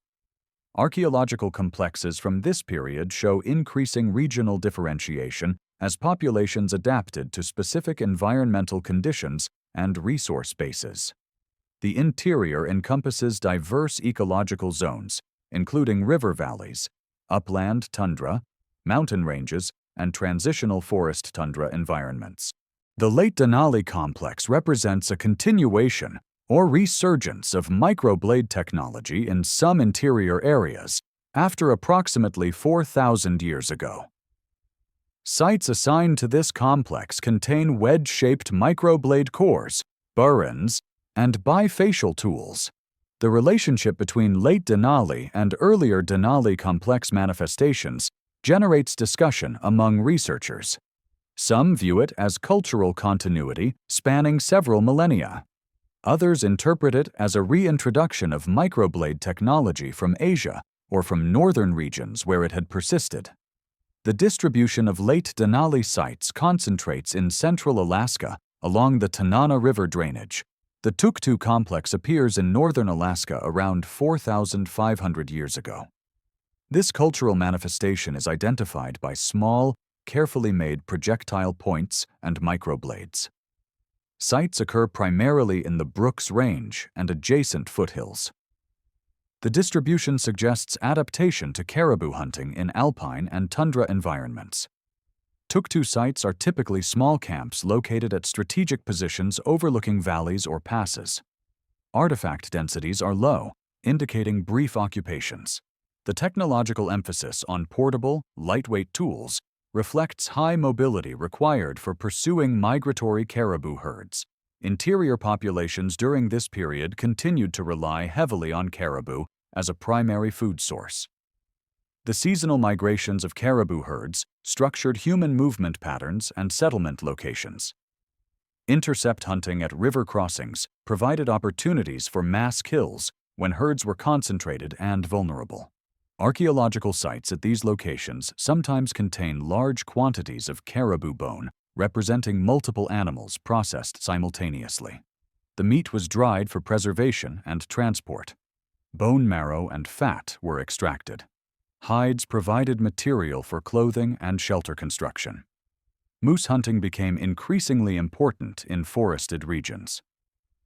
Archaeological complexes from this period show increasing regional differentiation as populations adapted to specific environmental conditions and resource bases. The interior encompasses diverse ecological zones, including river valleys, upland tundra, mountain ranges, and transitional forest tundra environments. The Late Denali complex represents a continuation or resurgence of microblade technology in some interior areas after approximately 4,000 years ago. Sites assigned to this complex contain wedge-shaped microblade cores, burins, and bifacial tools. The relationship between late Denali and earlier Denali complex manifestations generates discussion among researchers. Some view it as cultural continuity spanning several millennia. Others interpret it as a reintroduction of microblade technology from Asia or from northern regions where it had persisted. The distribution of late Denali sites concentrates in central Alaska along the Tanana River drainage. The Tuktu complex appears in northern Alaska around 4,500 years ago. This cultural manifestation is identified by small, carefully made projectile points and microblades. Sites occur primarily in the Brooks Range and adjacent foothills. The distribution suggests adaptation to caribou hunting in alpine and tundra environments. Tuktu sites are typically small camps located at strategic positions overlooking valleys or passes. Artifact densities are low, indicating brief occupations. The technological emphasis on portable, lightweight tools reflects high mobility required for pursuing migratory caribou herds. Interior populations during this period continued to rely heavily on caribou as a primary food source. The seasonal migrations of caribou herds structured human movement patterns and settlement locations. Intercept hunting at river crossings provided opportunities for mass kills when herds were concentrated and vulnerable. Archaeological sites at these locations sometimes contain large quantities of caribou bone, representing multiple animals processed simultaneously. The meat was dried for preservation and transport. Bone marrow and fat were extracted. Hides provided material for clothing and shelter construction. Moose hunting became increasingly important in forested regions.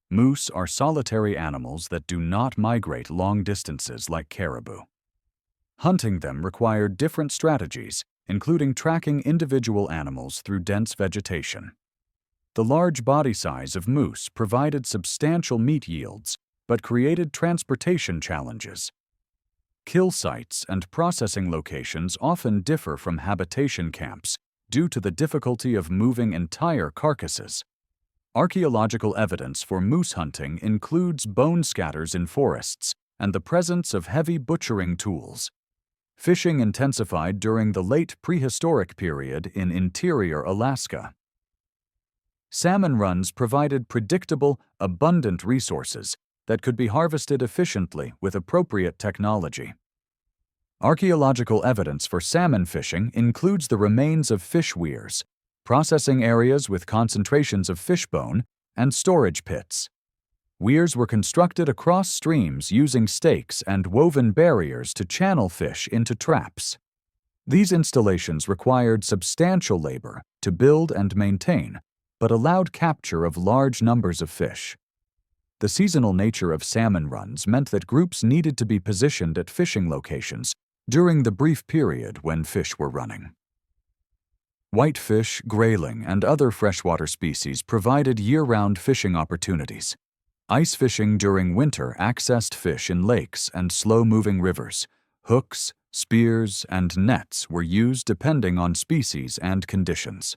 Moose are solitary animals that do not migrate long distances like caribou. Hunting them required different strategies, including tracking individual animals through dense vegetation. The large body size of moose provided substantial meat yields, but created transportation challenges. Kill sites and processing locations often differ from habitation camps due to the difficulty of moving entire carcasses. Archaeological evidence for moose hunting includes bone scatters in forests and the presence of heavy butchering tools. Fishing intensified during the late prehistoric period in interior Alaska. Salmon runs provided predictable, abundant resources that could be harvested efficiently with appropriate technology. Archaeological evidence for salmon fishing includes the remains of fish weirs, processing areas with concentrations of fish bone, and storage pits. Weirs were constructed across streams using stakes and woven barriers to channel fish into traps. These installations required substantial labor to build and maintain, but allowed capture of large numbers of fish. The seasonal nature of salmon runs meant that groups needed to be positioned at fishing locations during the brief period when fish were running. Whitefish, grayling, and other freshwater species provided year-round fishing opportunities. Ice fishing during winter accessed fish in lakes and slow-moving rivers. Hooks, spears, and nets were used depending on species and conditions.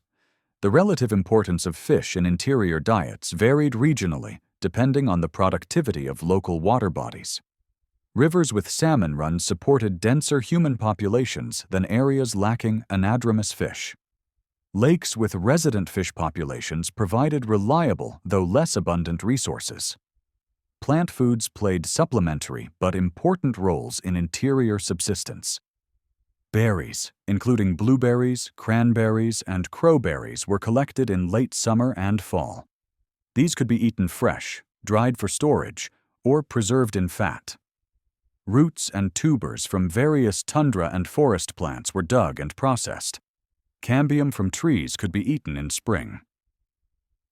The relative importance of fish in interior diets varied regionally, depending on the productivity of local water bodies. Rivers with salmon runs supported denser human populations than areas lacking anadromous fish. Lakes with resident fish populations provided reliable, though less abundant, resources. Plant foods played supplementary but important roles in interior subsistence. Berries, including blueberries, cranberries, and crowberries, were collected in late summer and fall. These could be eaten fresh, dried for storage, or preserved in fat. Roots and tubers from various tundra and forest plants were dug and processed. Cambium from trees could be eaten in spring.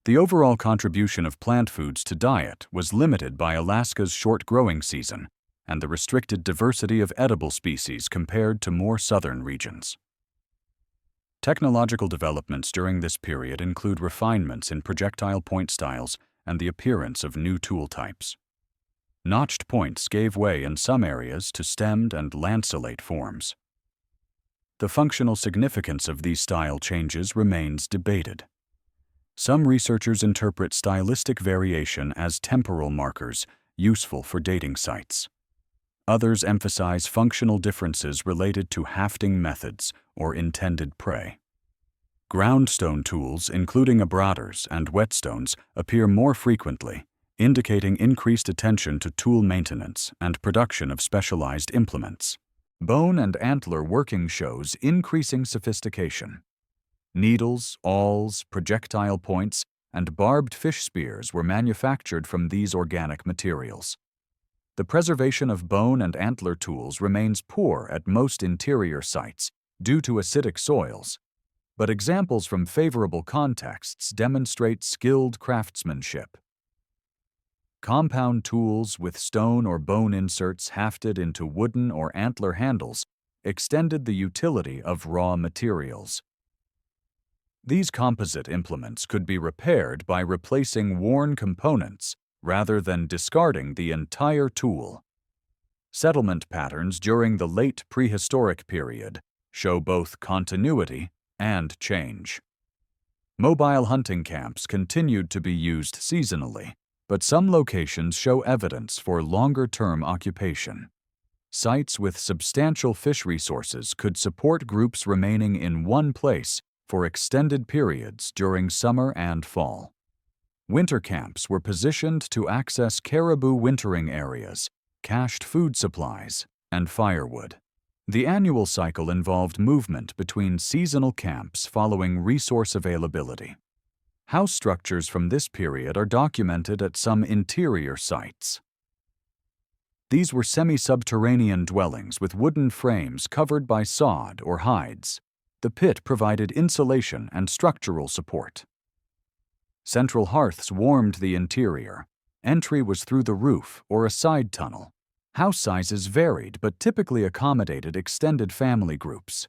The overall contribution of plant foods to diet was limited by Alaska's short growing season and the restricted diversity of edible species compared to more southern regions. Technological developments during this period include refinements in projectile point styles and the appearance of new tool types. Notched points gave way in some areas to stemmed and lanceolate forms. The functional significance of these style changes remains debated. Some researchers interpret stylistic variation as temporal markers useful for dating sites. Others emphasize functional differences related to hafting methods or intended prey. Groundstone tools, including abraders and whetstones, appear more frequently, indicating increased attention to tool maintenance and production of specialized implements. Bone and antler working shows increasing sophistication. Needles, awls, projectile points, and barbed fish spears were manufactured from these organic materials. The preservation of bone and antler tools remains poor at most interior sites due to acidic soils, but examples from favorable contexts demonstrate skilled craftsmanship. Compound tools with stone or bone inserts hafted into wooden or antler handles extended the utility of raw materials. These composite implements could be repaired by replacing worn components rather than discarding the entire tool. Settlement patterns during the late prehistoric period show both continuity and change. Mobile hunting camps continued to be used seasonally, but some locations show evidence for longer-term occupation. Sites with substantial fish resources could support groups remaining in one place for extended periods during summer and fall. Winter camps were positioned to access caribou wintering areas, cached food supplies, and firewood. The annual cycle involved movement between seasonal camps following resource availability. House structures from this period are documented at some interior sites. These were semi-subterranean dwellings with wooden frames covered by sod or hides. The pit provided insulation and structural support. Central hearths warmed the interior. Entry was through the roof or a side tunnel. House sizes varied but typically accommodated extended family groups.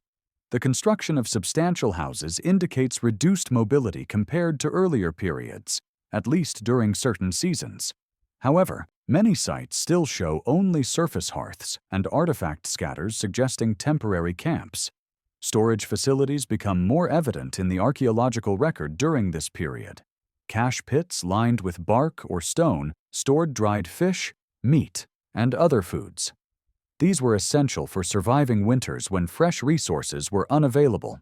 The construction of substantial houses indicates reduced mobility compared to earlier periods, at least during certain seasons. However, many sites still show only surface hearths and artifact scatters suggesting temporary camps. Storage facilities become more evident in the archaeological record during this period. Cache pits lined with bark or stone stored dried fish, meat, and other foods. These were essential for surviving winters when fresh resources were unavailable.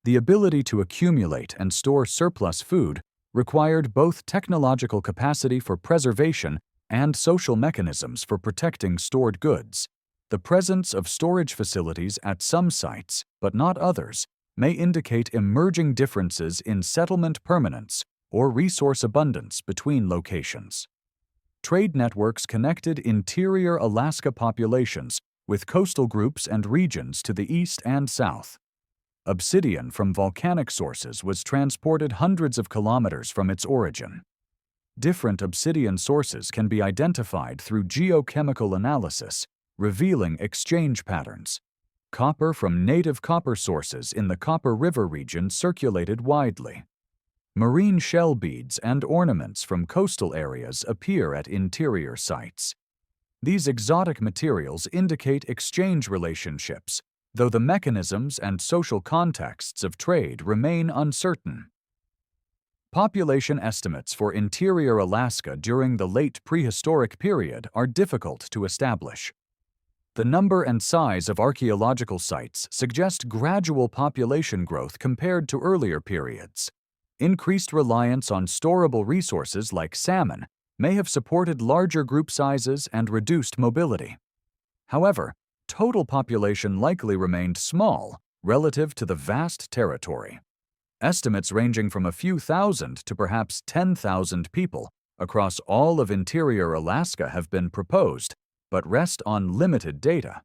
The ability to accumulate and store surplus food required both technological capacity for preservation and social mechanisms for protecting stored goods. The presence of storage facilities at some sites, but not others, may indicate emerging differences in settlement permanence or resource abundance between locations. Trade networks connected interior Alaska populations with coastal groups and regions to the east and south. Obsidian from volcanic sources was transported hundreds of kilometers from its origin. Different obsidian sources can be identified through geochemical analysis, revealing exchange patterns. Copper from native copper sources in the Copper River region circulated widely. Marine shell beads and ornaments from coastal areas appear at interior sites. These exotic materials indicate exchange relationships, though the mechanisms and social contexts of trade remain uncertain. Population estimates for interior Alaska during the late prehistoric period are difficult to establish. The number and size of archaeological sites suggest gradual population growth compared to earlier periods. Increased reliance on storable resources like salmon may have supported larger group sizes and reduced mobility. However, total population likely remained small relative to the vast territory. Estimates ranging from a few thousand to perhaps 10,000 people across all of interior Alaska have been proposed, but rest on limited data.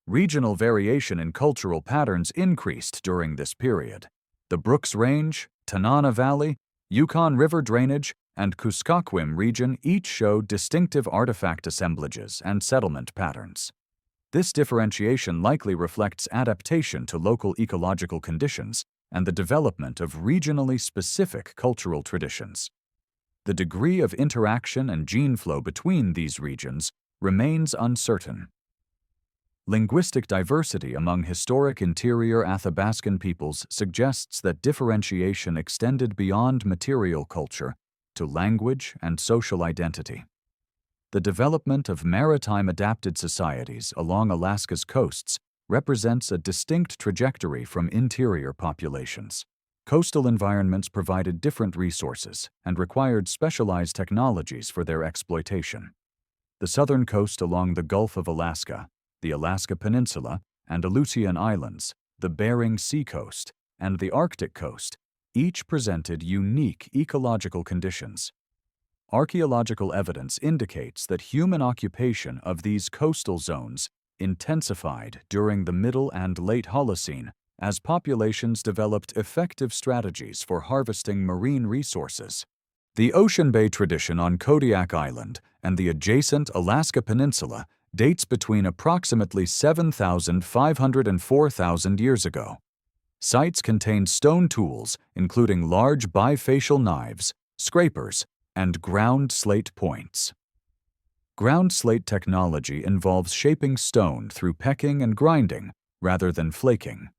Regional variation in cultural patterns increased during this period. The Brooks Range, Tanana Valley, Yukon River drainage, and Kuskokwim region each show distinctive artifact assemblages and settlement patterns. This differentiation likely reflects adaptation to local ecological conditions and the development of regionally specific cultural traditions. The degree of interaction and gene flow between these regions remains uncertain. Linguistic diversity among historic interior Athabascan peoples suggests that differentiation extended beyond material culture to language and social identity. The development of maritime-adapted societies along Alaska's coasts represents a distinct trajectory from interior populations. Coastal environments provided different resources and required specialized technologies for their exploitation. The southern coast along the Gulf of Alaska, the Alaska Peninsula, and Aleutian Islands, the Bering Sea coast, and the Arctic coast, each presented unique ecological conditions. Archaeological evidence indicates that human occupation of these coastal zones intensified during the Middle and Late Holocene as populations developed effective strategies for harvesting marine resources. The Ocean Bay tradition on Kodiak Island and the adjacent Alaska Peninsula dates between approximately 7,500 and 4,000 years ago. Sites contained stone tools, including large bifacial knives, scrapers, and ground slate points. Ground slate technology involves shaping stone through pecking and grinding rather than flaking.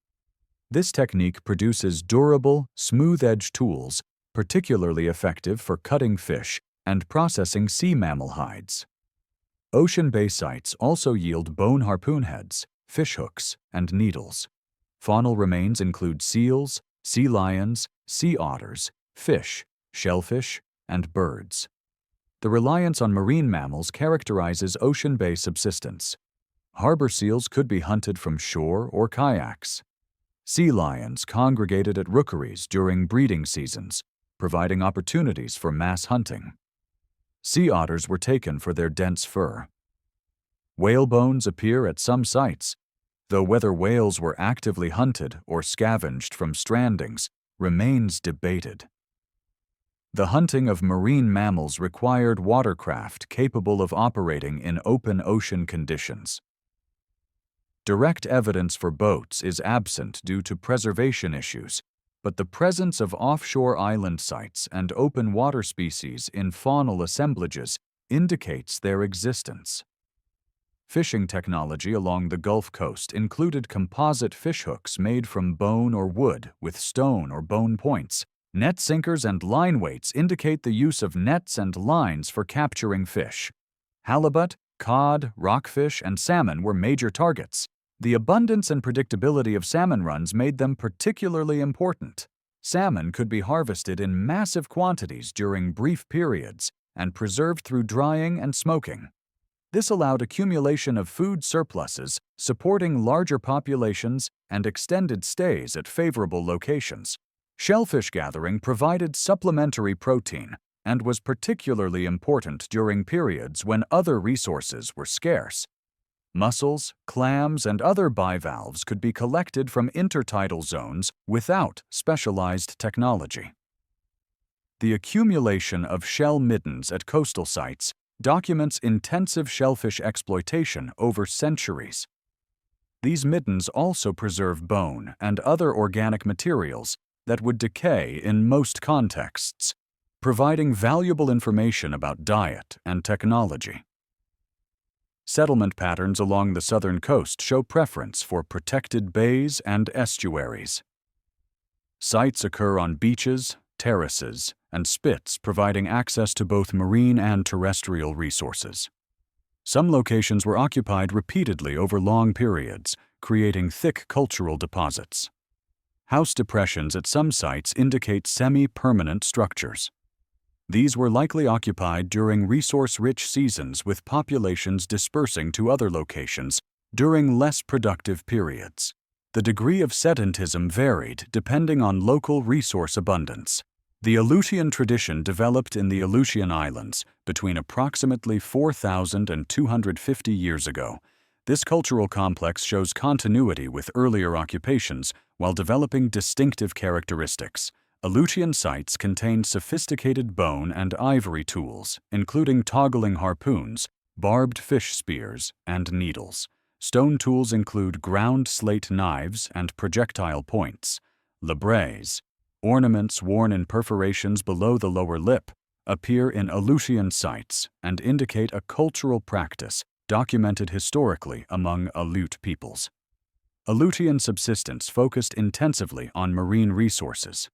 This technique produces durable, smooth-edged tools, particularly effective for cutting fish and processing sea mammal hides. Ocean Bay sites also yield bone harpoon heads, fish hooks, and needles. Faunal remains include seals, sea lions, sea otters, fish, shellfish, and birds. The reliance on marine mammals characterizes Ocean Bay subsistence. Harbor seals could be hunted from shore or kayaks. Sea lions congregated at rookeries during breeding seasons, providing opportunities for mass hunting. Sea otters were taken for their dense fur. Whale bones appear at some sites, though whether whales were actively hunted or scavenged from strandings remains debated. The hunting of marine mammals required watercraft capable of operating in open ocean conditions. Direct evidence for boats is absent due to preservation issues, but the presence of offshore island sites and open water species in faunal assemblages indicates their existence. Fishing technology along the Gulf Coast included composite fishhooks made from bone or wood with stone or bone points. Net sinkers and line weights indicate the use of nets and lines for capturing fish. Halibut, cod, rockfish, and salmon were major targets. The abundance and predictability of salmon runs made them particularly important. Salmon could be harvested in massive quantities during brief periods and preserved through drying and smoking. This allowed accumulation of food surpluses, supporting larger populations and extended stays at favorable locations. Shellfish gathering provided supplementary protein and was particularly important during periods when other resources were scarce. Mussels, clams, and other bivalves could be collected from intertidal zones without specialized technology. The accumulation of shell middens at coastal sites documents intensive shellfish exploitation over centuries. These middens also preserve bone and other organic materials that would decay in most contexts, providing valuable information about diet and technology. Settlement patterns along the southern coast show preference for protected bays and estuaries. Sites occur on beaches, terraces, and spits, providing access to both marine and terrestrial resources. Some locations were occupied repeatedly over long periods, creating thick cultural deposits. House depressions at some sites indicate semi-permanent structures. These were likely occupied during resource-rich seasons, with populations dispersing to other locations during less productive periods. The degree of sedentism varied depending on local resource abundance. The Aleutian tradition developed in the Aleutian Islands between approximately 4,000 and 250 years ago. This cultural complex shows continuity with earlier occupations while developing distinctive characteristics. Aleutian sites contained sophisticated bone and ivory tools, including toggling harpoons, barbed fish spears, and needles. Stone tools include ground slate knives and projectile points. Labrets, ornaments worn in perforations below the lower lip, appear in Aleutian sites and indicate a cultural practice documented historically among Aleut peoples. Aleutian subsistence focused intensively on marine resources.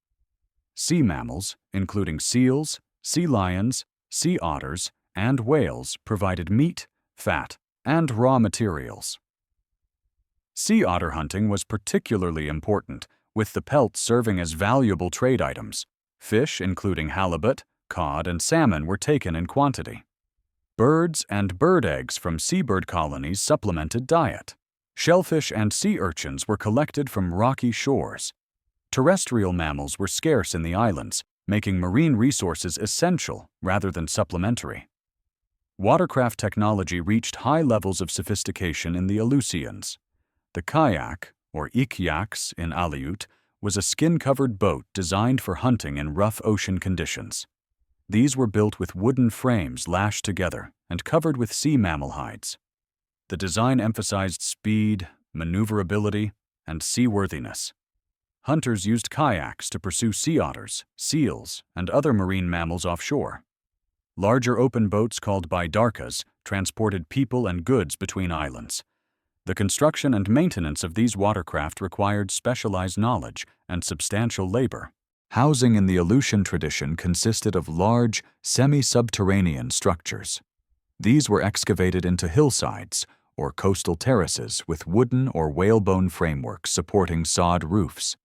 Sea mammals, including seals, sea lions, sea otters, and whales, provided meat, fat, and raw materials. Sea otter hunting was particularly important, with the pelts serving as valuable trade items. Fish, including halibut, cod, and salmon, were taken in quantity. Birds and bird eggs from seabird colonies supplemented diet. Shellfish and sea urchins were collected from rocky shores. Terrestrial mammals were scarce in the islands, making marine resources essential rather than supplementary. Watercraft technology reached high levels of sophistication in the Aleutians. The kayak, or ikyaks in Aleut, was a skin-covered boat designed for hunting in rough ocean conditions. These were built with wooden frames lashed together and covered with sea mammal hides. The design emphasized speed, maneuverability, and seaworthiness. Hunters used kayaks to pursue sea otters, seals, and other marine mammals offshore. Larger open boats called baidarkas transported people and goods between islands. The construction and maintenance of these watercraft required specialized knowledge and substantial labor. Housing in the Aleutian tradition consisted of large, semi-subterranean structures. These were excavated into hillsides or coastal terraces with wooden or whalebone frameworks supporting sod roofs.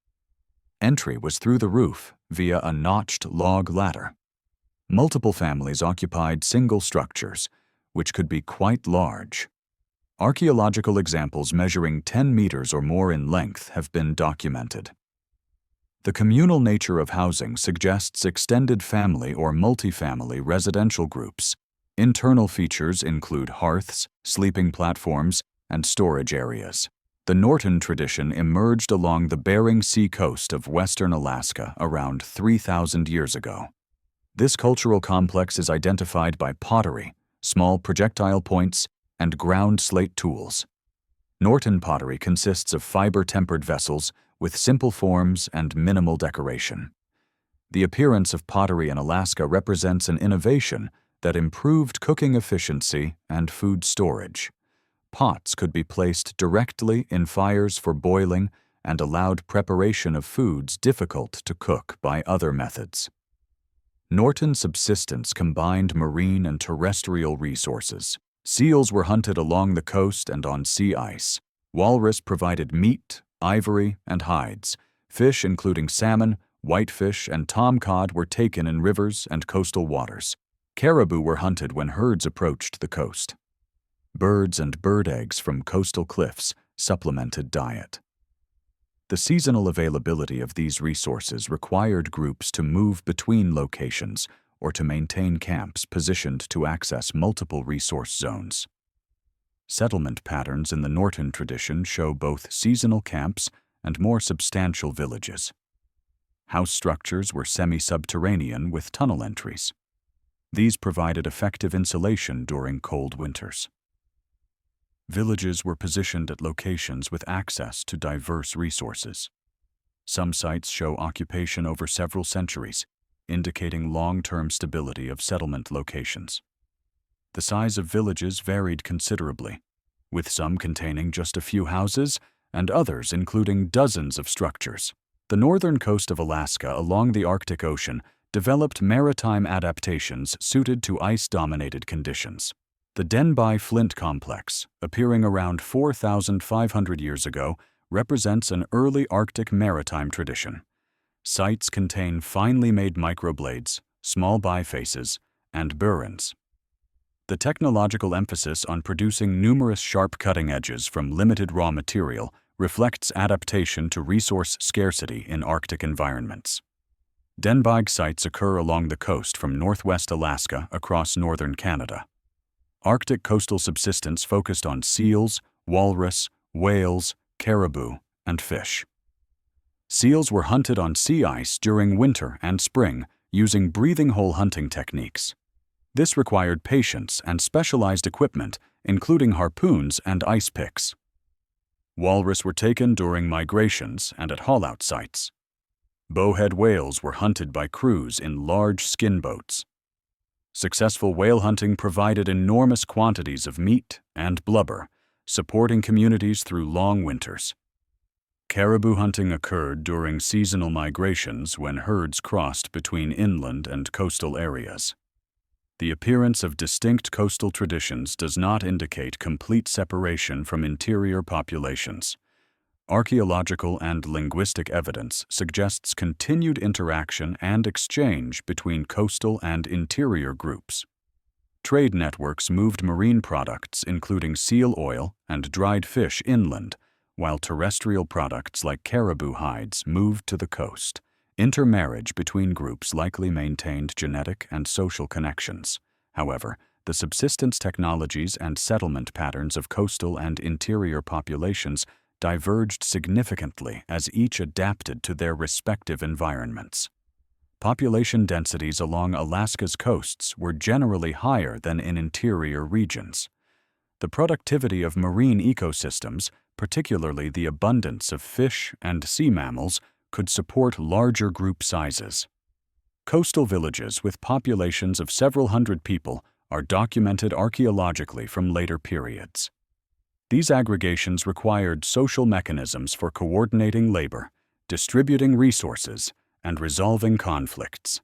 Entry was through the roof via a notched log ladder. Multiple families occupied single structures, which could be quite large. Archaeological examples measuring 10 meters or more in length have been documented. The communal nature of housing suggests extended family or multifamily residential groups. Internal features include hearths, sleeping platforms, and storage areas. The Norton tradition emerged along the Bering Sea coast of western Alaska around 3,000 years ago. This cultural complex is identified by pottery, small projectile points, and ground slate tools. Norton pottery consists of fiber-tempered vessels with simple forms and minimal decoration. The appearance of pottery in Alaska represents an innovation that improved cooking efficiency and food storage. Pots could be placed directly in fires for boiling and allowed preparation of foods difficult to cook by other methods. Norton subsistence combined marine and terrestrial resources. Seals were hunted along the coast and on sea ice. Walrus provided meat, ivory, and hides. Fish, including salmon, whitefish, and tomcod, were taken in rivers and coastal waters. Caribou were hunted when herds approached the coast. Birds and bird eggs from coastal cliffs supplemented diet. The seasonal availability of these resources required groups to move between locations or to maintain camps positioned to access multiple resource zones. Settlement patterns in the Norton tradition show both seasonal camps and more substantial villages. House structures were semi-subterranean with tunnel entries. These provided effective insulation during cold winters. Villages were positioned at locations with access to diverse resources. Some sites show occupation over several centuries, indicating long-term stability of settlement locations. The size of villages varied considerably, with some containing just a few houses and others including dozens of structures. The northern coast of Alaska along the Arctic Ocean developed maritime adaptations suited to ice-dominated conditions. The Denbei Flint Complex, appearing around 4,500 years ago, represents an early Arctic maritime tradition. Sites contain finely made microblades, small bifaces, and burins. The technological emphasis on producing numerous sharp cutting edges from limited raw material reflects adaptation to resource scarcity in Arctic environments. Denbigh sites occur along the coast from northwest Alaska across northern Canada. Arctic coastal subsistence focused on seals, walrus, whales, caribou, and fish. Seals were hunted on sea ice during winter and spring using breathing hole hunting techniques. This required patience and specialized equipment, including harpoons and ice picks. Walrus were taken during migrations and at haul-out sites. Bowhead whales were hunted by crews in large skin boats. Successful whale hunting provided enormous quantities of meat and blubber, supporting communities through long winters. Caribou hunting occurred during seasonal migrations when herds crossed between inland and coastal areas. The appearance of distinct coastal traditions does not indicate complete separation from interior populations. Archaeological and linguistic evidence suggests continued interaction and exchange between coastal and interior groups. Trade networks moved marine products, including seal oil and dried fish, inland, while terrestrial products like caribou hides moved to the coast. Intermarriage between groups likely maintained genetic and social connections. However, the subsistence technologies and settlement patterns of coastal and interior populations diverged significantly as each adapted to their respective environments. Population densities along Alaska's coasts were generally higher than in interior regions. The productivity of marine ecosystems, particularly the abundance of fish and sea mammals, could support larger group sizes. Coastal villages with populations of several hundred people are documented archaeologically from later periods. These aggregations required social mechanisms for coordinating labor, distributing resources, and resolving conflicts.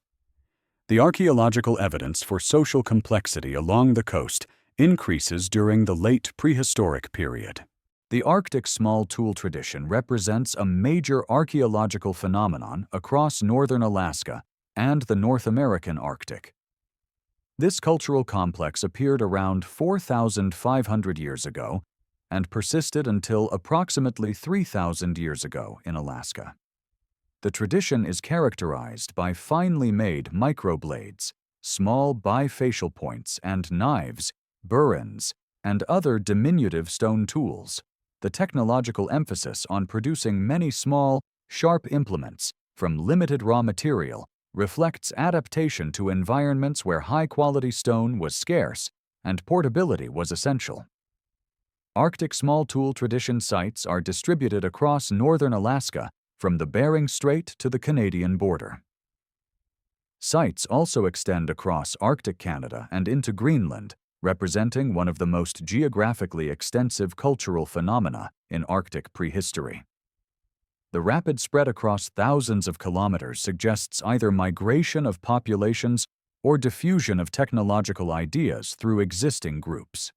The archaeological evidence for social complexity along the coast increases during the late prehistoric period. The Arctic small tool tradition represents a major archaeological phenomenon across northern Alaska and the North American Arctic. This cultural complex appeared around 4,500 years ago and persisted until approximately 3,000 years ago in Alaska. The tradition is characterized by finely made microblades, small bifacial points, and knives, burins, and other diminutive stone tools. The technological emphasis on producing many small, sharp implements from limited raw material reflects adaptation to environments where high-quality stone was scarce and portability was essential. Arctic small tool tradition sites are distributed across northern Alaska from the Bering Strait to the Canadian border. Sites also extend across Arctic Canada and into Greenland, representing one of the most geographically extensive cultural phenomena in Arctic prehistory. The rapid spread across thousands of kilometers suggests either migration of populations or diffusion of technological ideas through existing groups.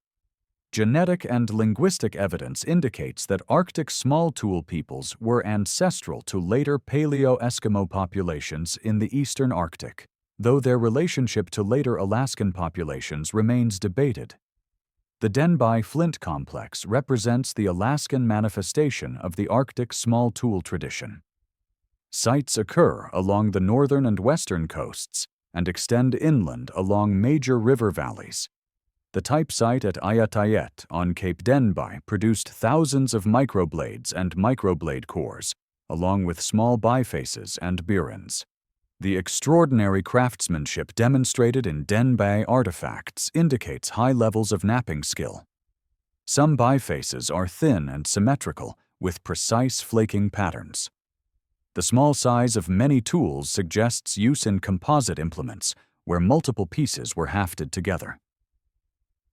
Genetic and linguistic evidence indicates that Arctic small tool peoples were ancestral to later Paleo-Eskimo populations in the eastern Arctic, though their relationship to later Alaskan populations remains debated. The Denbigh Flint Complex represents the Alaskan manifestation of the Arctic small tool tradition. Sites occur along the northern and western coasts and extend inland along major river valleys. The type site at Ayatayet on Cape Denbigh produced thousands of microblades and microblade cores, along with small bifaces and burins. The extraordinary craftsmanship demonstrated in Denbigh artifacts indicates high levels of knapping skill. Some bifaces are thin and symmetrical, with precise flaking patterns. The small size of many tools suggests use in composite implements, where multiple pieces were hafted together.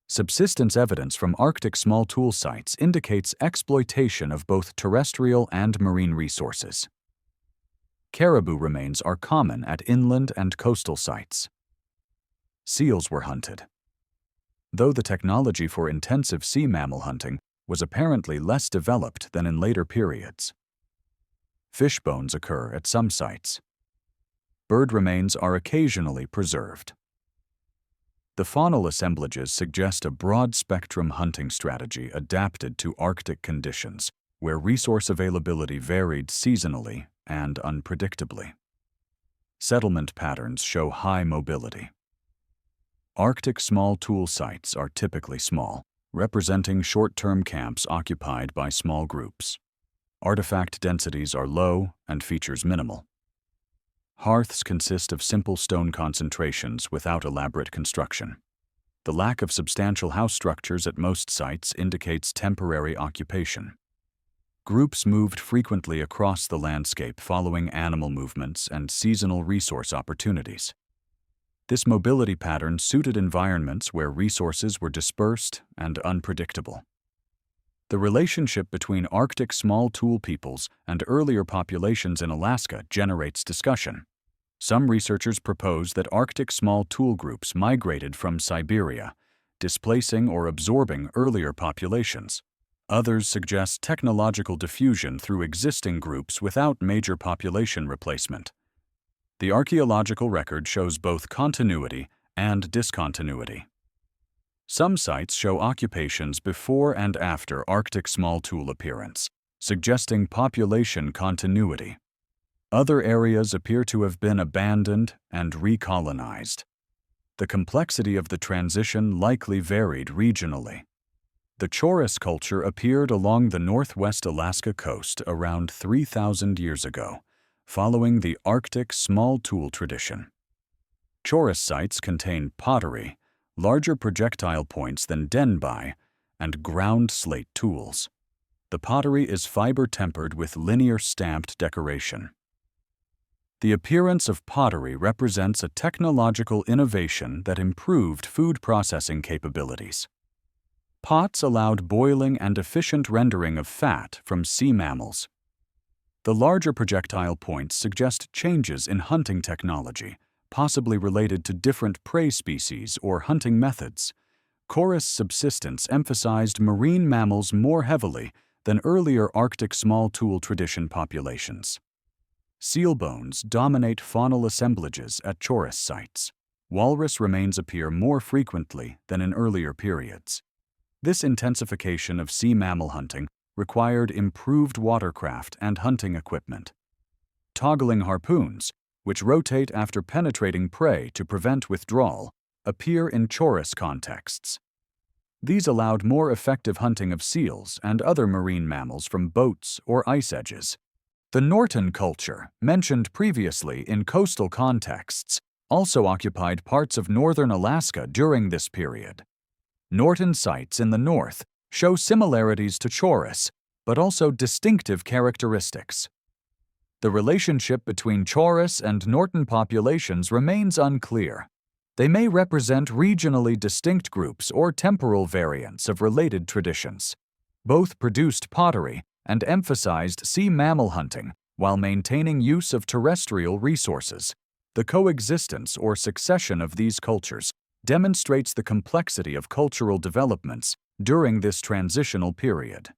Subsistence evidence from Arctic small tool sites indicates exploitation of both terrestrial and marine resources. Caribou remains are common at inland and coastal sites. Seals were hunted. Though the technology for intensive sea mammal hunting was apparently less developed than in later periods. Fish bones occur at some sites. Bird remains are occasionally preserved. The faunal assemblages suggest a broad-spectrum hunting strategy adapted to Arctic conditions, where resource availability varied seasonally and unpredictably. Settlement patterns show high mobility. Arctic small tool sites are typically small, representing short-term camps occupied by small groups. Artifact densities are low and features minimal. Hearths consist of simple stone concentrations without elaborate construction. The lack of substantial house structures at most sites indicates temporary occupation. Groups moved frequently across the landscape following animal movements and seasonal resource opportunities. This mobility pattern suited environments where resources were dispersed and unpredictable. The relationship between Arctic small tool peoples and earlier populations in Alaska generates discussion. Some researchers propose that Arctic small tool groups migrated from Siberia, displacing or absorbing earlier populations. Others suggest technological diffusion through existing groups without major population replacement. The archaeological record shows both continuity and discontinuity. Some sites show occupations before and after Arctic small tool appearance, suggesting population continuity. Other areas appear to have been abandoned and recolonized. The complexity of the transition likely varied regionally. The Choris culture appeared along the northwest Alaska coast around 3,000 years ago, following the Arctic small tool tradition. Choris sites contain pottery, larger projectile points than denbai, and ground slate tools. The pottery is fiber-tempered with linear stamped decoration. The appearance of pottery represents a technological innovation that improved food processing capabilities. Pots allowed boiling and efficient rendering of fat from sea mammals. The larger projectile points suggest changes in hunting technology, possibly related to different prey species or hunting methods. Choris subsistence emphasized marine mammals more heavily than earlier Arctic small tool tradition populations. Seal bones dominate faunal assemblages at Choris sites. Walrus remains appear more frequently than in earlier periods. This intensification of sea mammal hunting required improved watercraft and hunting equipment. Toggling harpoons, which rotate after penetrating prey to prevent withdrawal, appear in Choris contexts. These allowed more effective hunting of seals and other marine mammals from boats or ice edges. The Norton culture, mentioned previously in coastal contexts, also occupied parts of northern Alaska during this period. Norton sites in the north show similarities to Choris, but also distinctive characteristics. The relationship between Choris and Norton populations remains unclear. They may represent regionally distinct groups or temporal variants of related traditions. Both produced pottery and emphasized sea mammal hunting while maintaining use of terrestrial resources. The coexistence or succession of these cultures demonstrates the complexity of cultural developments during this transitional period.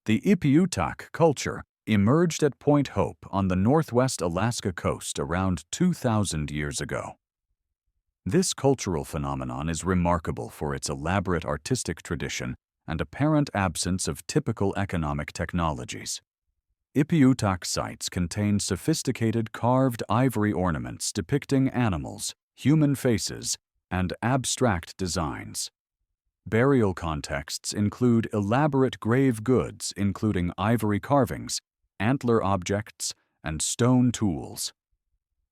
The Ipiutak culture emerged at Point Hope on the northwest Alaska coast around 2,000 years ago. This cultural phenomenon is remarkable for its elaborate artistic tradition and apparent absence of typical economic technologies. Ipiutak sites contain sophisticated carved ivory ornaments depicting animals, human faces, and abstract designs. Burial contexts include elaborate grave goods including ivory carvings, antler objects, and stone tools.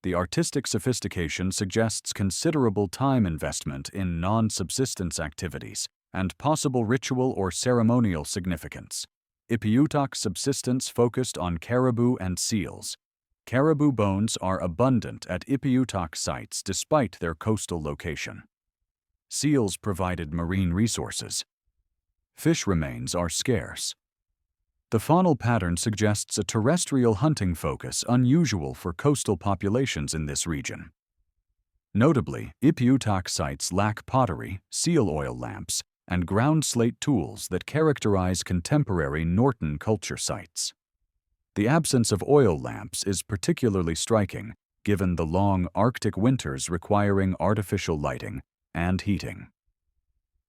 The artistic sophistication suggests considerable time investment in non-subsistence activities and possible ritual or ceremonial significance. Ipiutak subsistence focused on caribou and seals. Caribou bones are abundant at Ipiutak sites despite their coastal location. Seals provided marine resources. Fish remains are scarce. The faunal pattern suggests a terrestrial hunting focus unusual for coastal populations in this region. Notably, Ipiutak sites lack pottery, seal oil lamps, and ground slate tools that characterize contemporary Norton culture sites. The absence of oil lamps is particularly striking, given the long Arctic winters requiring artificial lighting and heating.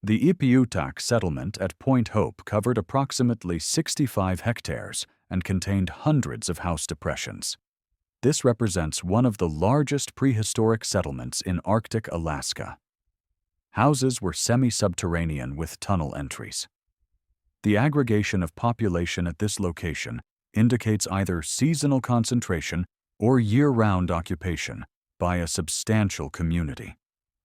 The Ipiutak settlement at Point Hope covered approximately 65 hectares and contained hundreds of house depressions. This represents one of the largest prehistoric settlements in Arctic Alaska. Houses were semi-subterranean with tunnel entries. The aggregation of population at this location indicates either seasonal concentration or year-round occupation by a substantial community.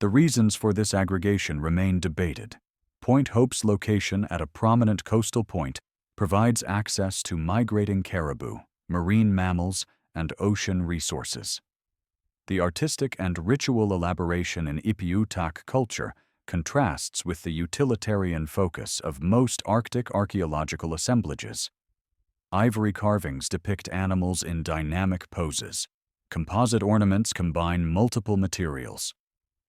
The reasons for this aggregation remain debated. Point Hope's location at a prominent coastal point provides access to migrating caribou, marine mammals, and ocean resources. The artistic and ritual elaboration in Ipiutak culture contrasts with the utilitarian focus of most Arctic archaeological assemblages. Ivory carvings depict animals in dynamic poses. Composite ornaments combine multiple materials.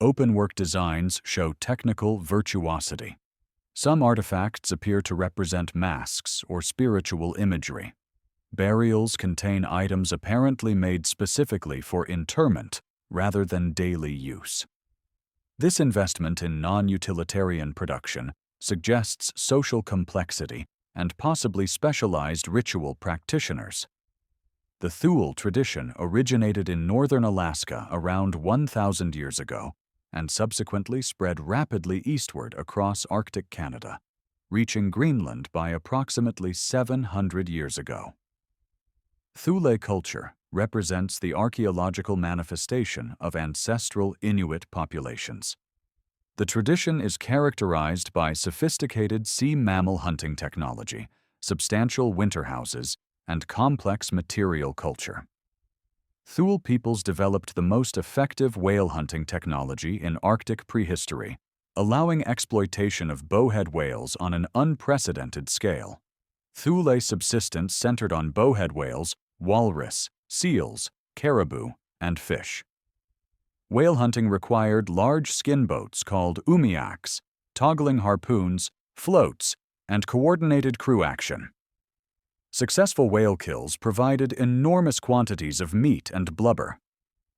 Openwork designs show technical virtuosity. Some artifacts appear to represent masks or spiritual imagery. Burials contain items apparently made specifically for interment rather than daily use. This investment in non-utilitarian production suggests social complexity and possibly specialized ritual practitioners. The Thule tradition originated in northern Alaska around 1,000 years ago and subsequently spread rapidly eastward across Arctic Canada, reaching Greenland by approximately 700 years ago. Thule culture represents the archaeological manifestation of ancestral Inuit populations. The tradition is characterized by sophisticated sea mammal hunting technology, substantial winter houses, and complex material culture. Thule peoples developed the most effective whale hunting technology in Arctic prehistory, allowing exploitation of bowhead whales on an unprecedented scale. Thule subsistence centered on bowhead whales, walrus, seals, caribou, and fish. Whale hunting required large skin boats called umiaks, toggling harpoons, floats, and coordinated crew action. Successful whale kills provided enormous quantities of meat and blubber.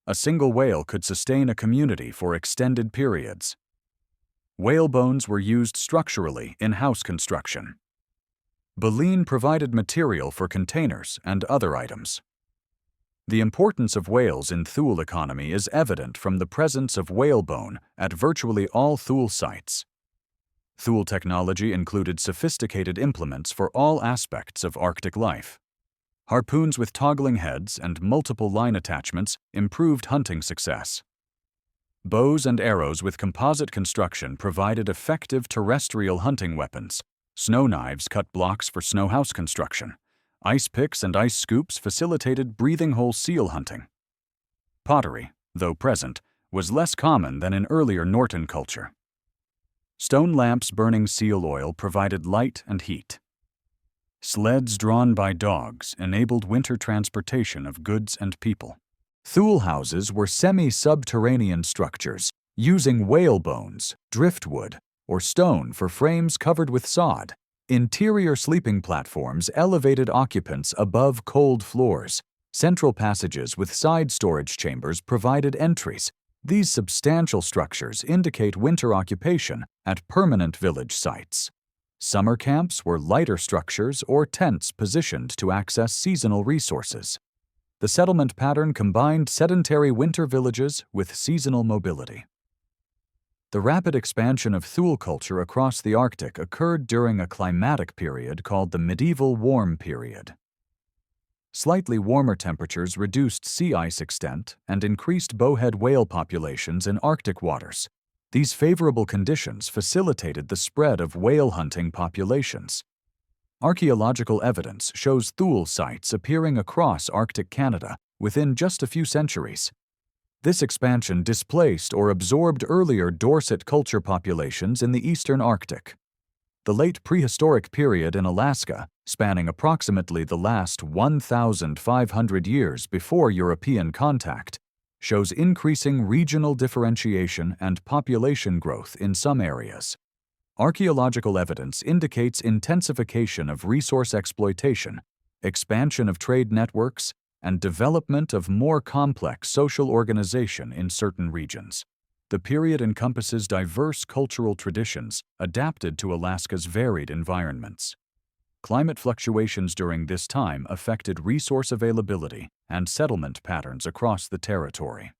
A single whale could sustain a community for extended periods. Whale bones were used structurally in house construction. Baleen provided material for containers and other items. The importance of whales in Thule economy is evident from the presence of whalebone at virtually all Thule sites. Thule technology included sophisticated implements for all aspects of Arctic life. Harpoons with toggling heads and multiple line attachments improved hunting success. Bows and arrows with composite construction provided effective terrestrial hunting weapons. Snow knives cut blocks for snow house construction. Ice picks and ice scoops facilitated breathing hole seal hunting. Pottery, though present, was less common than in earlier Norton culture. Stone lamps burning seal oil provided light and heat. Sleds drawn by dogs enabled winter transportation of goods and people. Thule houses were semi-subterranean structures using whale bones, driftwood, or stone for frames covered with sod. Interior sleeping platforms elevated occupants above cold floors. Central passages with side storage chambers provided entries. These substantial structures indicate winter occupation at permanent village sites. Summer camps were lighter structures or tents positioned to access seasonal resources. The settlement pattern combined sedentary winter villages with seasonal mobility. The rapid expansion of Thule culture across the Arctic occurred during a climatic period called the Medieval Warm Period. Slightly warmer temperatures reduced sea ice extent and increased bowhead whale populations in Arctic waters. These favorable conditions facilitated the spread of whale hunting populations. Archaeological evidence shows Thule sites appearing across Arctic Canada within just a few centuries. This expansion displaced or absorbed earlier Dorset culture populations in the eastern Arctic. The late prehistoric period in Alaska, spanning approximately the last 1,500 years before European contact, shows increasing regional differentiation and population growth in some areas. Archaeological evidence indicates intensification of resource exploitation, expansion of trade networks, and development of more complex social organization in certain regions. The period encompasses diverse cultural traditions adapted to Alaska's varied environments. Climate fluctuations during this time affected resource availability and settlement patterns across the territory.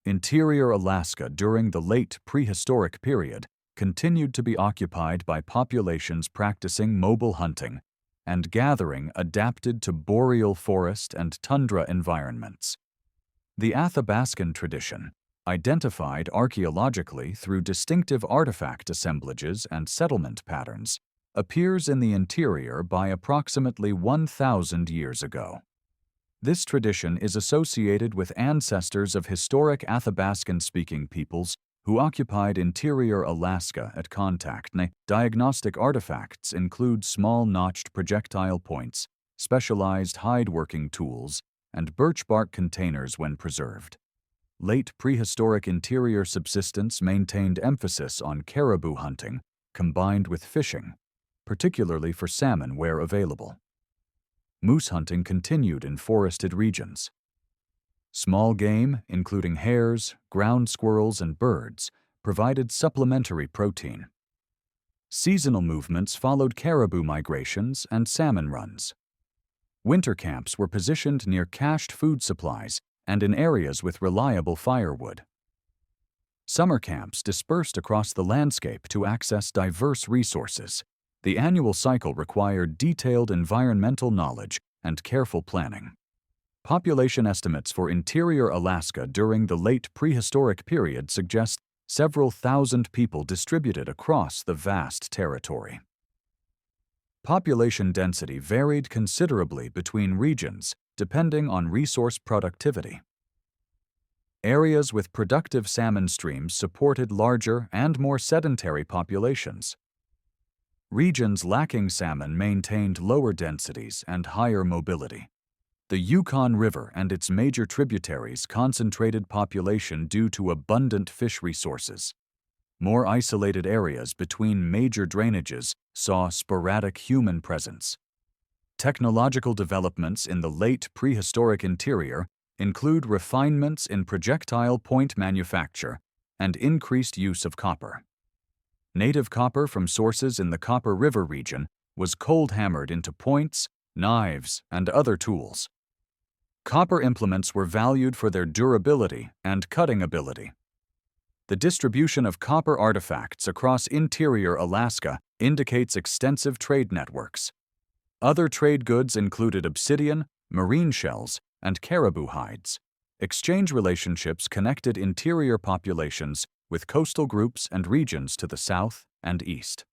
Interior Alaska during the late prehistoric period continued to be occupied by populations practicing mobile hunting and gathering adapted to boreal forest and tundra environments. The Athabascan tradition, identified archaeologically through distinctive artifact assemblages and settlement patterns, appears in the interior by approximately 1,000 years ago. This tradition is associated with ancestors of historic Athabascan-speaking peoples who occupied interior Alaska at contact. Diagnostic artifacts include small notched projectile points, specialized hide-working tools, and birch bark containers when preserved. Late prehistoric interior subsistence maintained emphasis on caribou hunting, combined with fishing, particularly for salmon where available. Moose hunting continued in forested regions. Small game, including hares, ground squirrels, and birds, provided supplementary protein. Seasonal movements followed caribou migrations and salmon runs. Winter camps were positioned near cached food supplies and in areas with reliable firewood. Summer camps dispersed across the landscape to access diverse resources. The annual cycle required detailed environmental knowledge and careful planning. Population estimates for interior Alaska during the late prehistoric period suggest several thousand people distributed across the vast territory. Population density varied considerably between regions depending on resource productivity. Areas with productive salmon streams supported larger and more sedentary populations. Regions lacking salmon maintained lower densities and higher mobility. The Yukon River and its major tributaries concentrated population due to abundant fish resources. More isolated areas between major drainages saw sporadic human presence. Technological developments in the late prehistoric interior include refinements in projectile point manufacture and increased use of copper. Native copper from sources in the Copper River region was cold-hammered into points, knives, and other tools. Copper implements were valued for their durability and cutting ability. The distribution of copper artifacts across interior Alaska indicates extensive trade networks. Other trade goods included obsidian, marine shells, and caribou hides. Exchange relationships connected interior populations with coastal groups and regions to the south and east.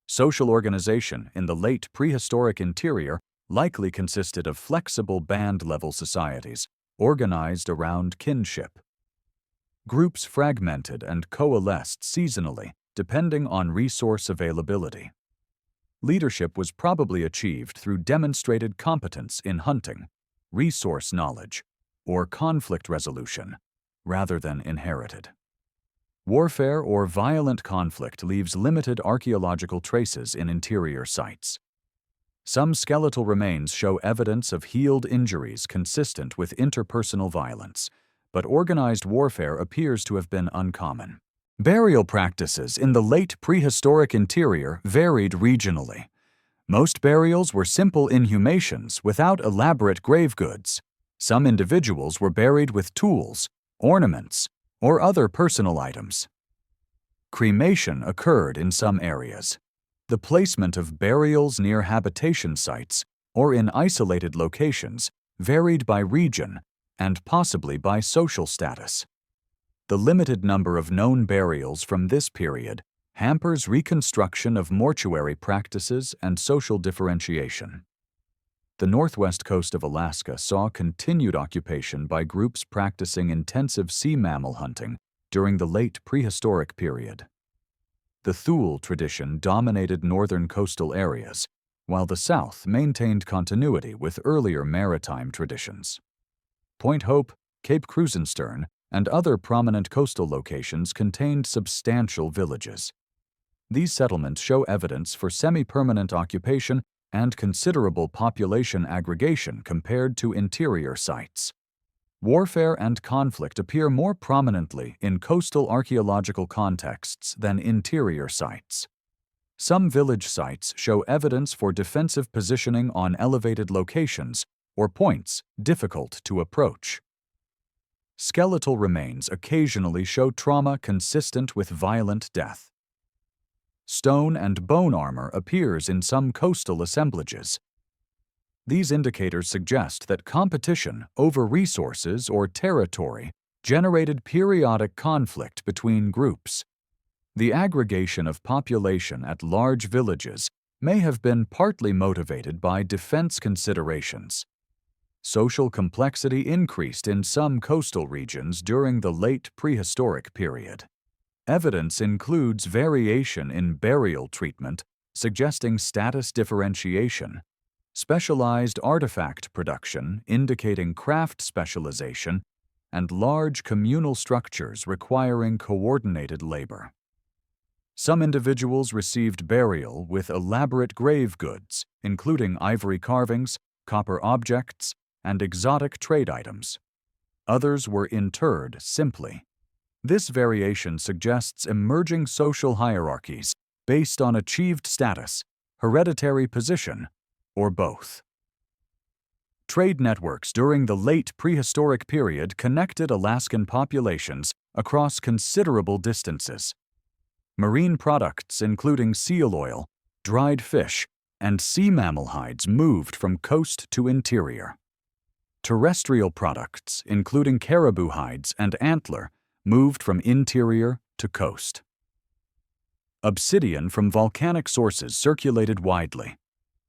Social organization in the late prehistoric interior likely consisted of flexible band-level societies organized around kinship. Groups fragmented and coalesced seasonally, depending on resource availability. Leadership was probably achieved through demonstrated competence in hunting, resource knowledge, or conflict resolution, rather than inherited. Warfare or violent conflict leaves limited archaeological traces in interior sites. Some skeletal remains show evidence of healed injuries consistent with interpersonal violence, but organized warfare appears to have been uncommon. Burial practices in the late prehistoric interior varied regionally. Most burials were simple inhumations without elaborate grave goods. Some individuals were buried with tools, ornaments, or other personal items. Cremation occurred in some areas. The placement of burials near habitation sites or in isolated locations varied by region and possibly by social status. The limited number of known burials from this period hampers reconstruction of mortuary practices and social differentiation. The northwest coast of Alaska saw continued occupation by groups practicing intensive sea mammal hunting during the late prehistoric period. The Thule tradition dominated northern coastal areas, while the south maintained continuity with earlier maritime traditions. Point Hope, Cape Krusenstern, and other prominent coastal locations contained substantial villages. These settlements show evidence for semi-permanent occupation and considerable population aggregation compared to interior sites. Warfare and conflict appear more prominently in coastal archaeological contexts than interior sites. Some village sites show evidence for defensive positioning on elevated locations or points difficult to approach. Skeletal remains occasionally show trauma consistent with violent death. Stone and bone armor appears in some coastal assemblages. These indicators suggest that competition over resources or territory generated periodic conflict between groups. The aggregation of population at large villages may have been partly motivated by defense considerations. Social complexity increased in some coastal regions during the late prehistoric period. Evidence includes variation in burial treatment, suggesting status differentiation, specialized artifact production indicating craft specialization, and large communal structures requiring coordinated labor. Some individuals received burial with elaborate grave goods, including ivory carvings, copper objects, and exotic trade items. Others were interred simply. This variation suggests emerging social hierarchies based on achieved status, hereditary position, or both. Trade networks during the late prehistoric period connected Alaskan populations across considerable distances. Marine products including seal oil, dried fish, and sea mammal hides moved from coast to interior. Terrestrial products, including caribou hides and antler, moved from interior to coast. Obsidian from volcanic sources circulated widely.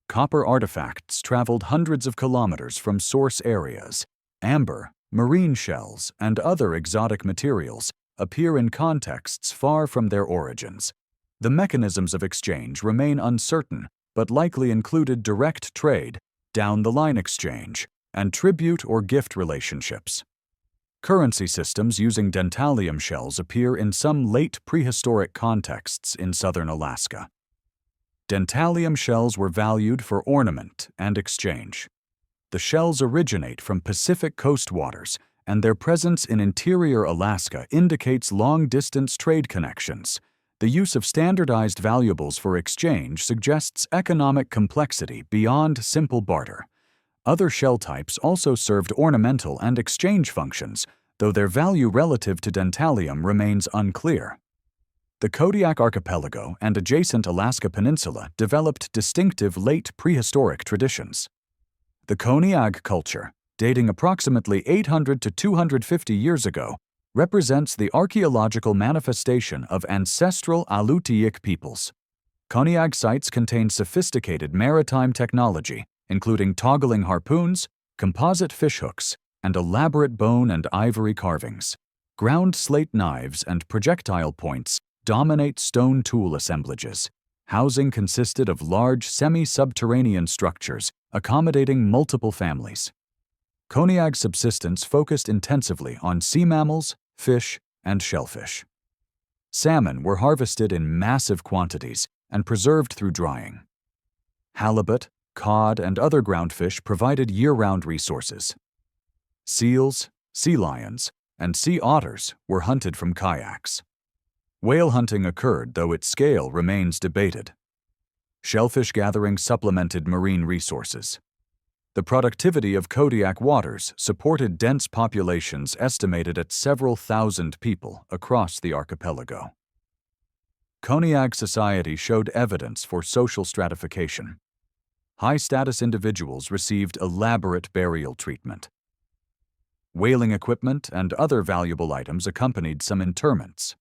Copper artifacts traveled hundreds of kilometers from source areas. Amber, marine shells, and other exotic materials appear in contexts far from their origins. The mechanisms of exchange remain uncertain, but likely included direct trade, down-the-line exchange, and tribute or gift relationships. Currency systems using dentalium shells appear in some late prehistoric contexts in southern Alaska. Dentalium shells were valued for ornament and exchange. The shells originate from Pacific coast waters, and their presence in interior Alaska indicates long-distance trade connections. The use of standardized valuables for exchange suggests economic complexity beyond simple barter. Other shell types also served ornamental and exchange functions, though their value relative to dentalium remains unclear. The Kodiak Archipelago and adjacent Alaska Peninsula developed distinctive late prehistoric traditions. The Koniag culture, dating approximately 800 to 250 years ago, represents the archaeological manifestation of ancestral Alutiiq peoples. Koniag sites contain sophisticated maritime technology, including toggling harpoons, composite fishhooks, and elaborate bone and ivory carvings. Ground slate knives and projectile points dominate stone tool assemblages. Housing consisted of large semi-subterranean structures accommodating multiple families. Koniag subsistence focused intensively on sea mammals, fish, and shellfish. Salmon were harvested in massive quantities and preserved through drying. Halibut, cod, and other groundfish provided year-round resources. Seals, sea lions, and sea otters were hunted from kayaks. Whale hunting occurred, though its scale remains debated. Shellfish gathering supplemented marine resources. The productivity of Kodiak waters supported dense populations estimated at several thousand people across the archipelago. Koniag society showed evidence for social stratification. High-status individuals received elaborate burial treatment. Whaling equipment and other valuable items accompanied some interments.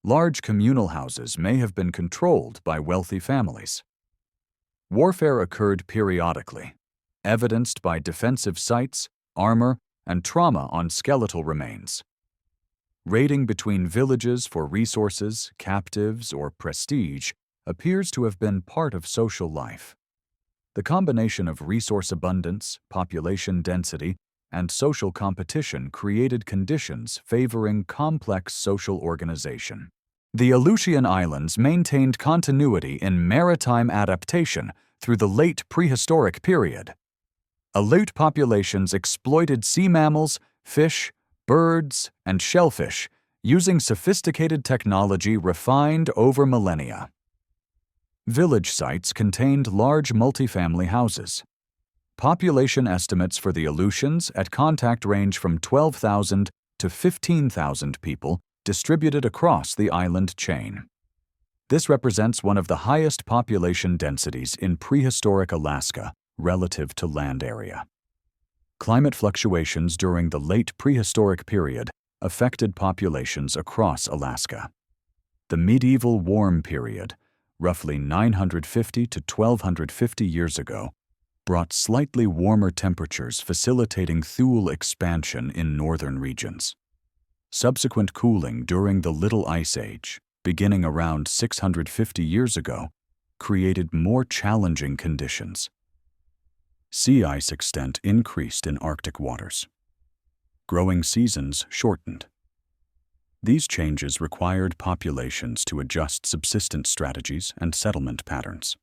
Large communal houses may have been controlled by wealthy families. Warfare occurred periodically, evidenced by defensive sites, armor, and trauma on skeletal remains. Raiding between villages for resources, captives, or prestige appears to have been part of social life. The combination of resource abundance, population density, and social competition created conditions favoring complex social organization. The Aleutian Islands maintained continuity in maritime adaptation through the late prehistoric period. Aleut populations exploited sea mammals, fish, birds, and shellfish, using sophisticated technology refined over millennia. Village sites contained large multifamily houses. Population estimates for the Aleutians at contact range from 12,000 to 15,000 people distributed across the island chain. This represents one of the highest population densities in prehistoric Alaska relative to land area. Climate fluctuations during the late prehistoric period affected populations across Alaska. The medieval warm period, roughly 950 to 1250 years ago, brought slightly warmer temperatures facilitating thule expansion in northern regions. Subsequent cooling during the Little Ice Age, beginning around 650 years ago, created more challenging conditions. Sea ice extent increased in Arctic waters. Growing seasons shortened. These changes required populations to adjust subsistence strategies and settlement patterns.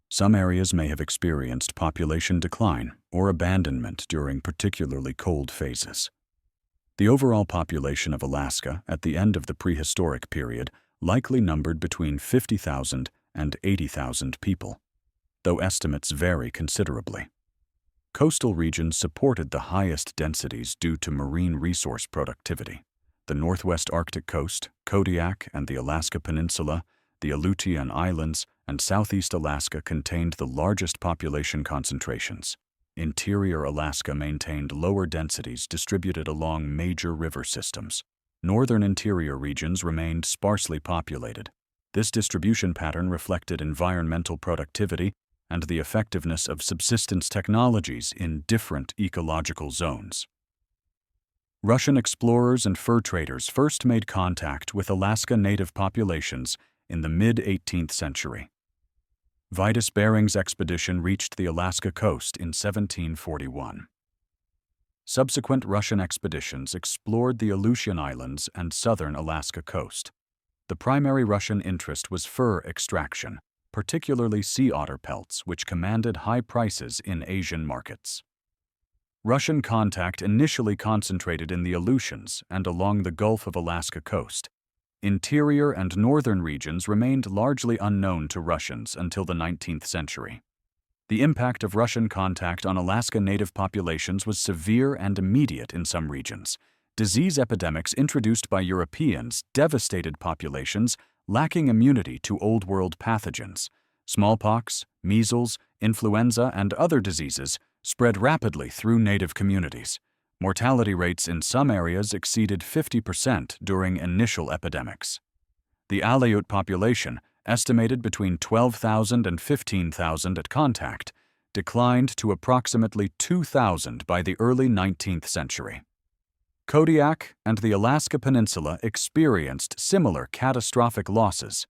Some areas may have experienced population decline or abandonment during particularly cold phases. The overall population of Alaska at the end of the prehistoric period likely numbered between 50,000 and 80,000 people, though estimates vary considerably. Coastal regions supported the highest densities due to marine resource productivity. The Northwest Arctic coast, Kodiak and the Alaska Peninsula, the Aleutian Islands, and Southeast Alaska contained the largest population concentrations. Interior Alaska maintained lower densities distributed along major river systems. Northern interior regions remained sparsely populated. This distribution pattern reflected environmental productivity and the effectiveness of subsistence technologies in different ecological zones. Russian explorers and fur traders first made contact with Alaska native populations in the mid-18th century. Vitus Bering's expedition reached the Alaska coast in 1741. Subsequent Russian expeditions explored the Aleutian Islands and southern Alaska coast. The primary Russian interest was fur extraction, particularly sea otter pelts, which commanded high prices in Asian markets. Russian contact initially concentrated in the Aleutians and along the Gulf of Alaska coast. Interior and northern regions remained largely unknown to Russians until the 19th century. The impact of Russian contact on Alaska native populations was severe and immediate in some regions. Disease epidemics introduced by Europeans devastated populations lacking immunity to Old World pathogens. Smallpox, measles, influenza, and other diseases spread rapidly through native communities. Mortality rates in some areas exceeded 50% during initial epidemics. The Aleut population, estimated between 12,000 and 15,000 at contact, declined to approximately 2,000 by the early 19th century. Kodiak and the Alaska Peninsula experienced similar catastrophic losses.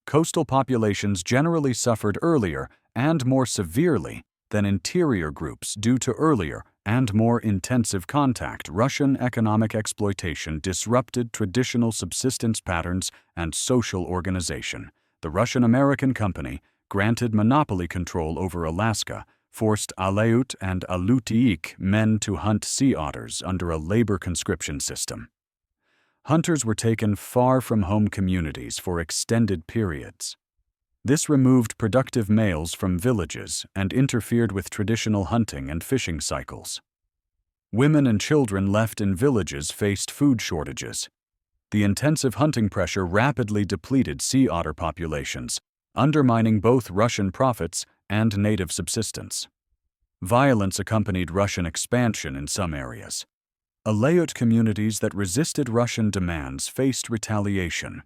Coastal populations generally suffered earlier and more severely than interior groups due to earlier and more intensive contact. Russian economic exploitation disrupted traditional subsistence patterns and social organization. The Russian-American Company, granted monopoly control over Alaska, forced Aleut and Alutiiq men to hunt sea otters under a labor conscription system. Hunters were taken far from home communities for extended periods. This removed productive males from villages and interfered with traditional hunting and fishing cycles. Women and children left in villages faced food shortages. The intensive hunting pressure rapidly depleted sea otter populations, undermining both Russian profits and native subsistence. Violence accompanied Russian expansion in some areas. Aleut communities that resisted Russian demands faced retaliation.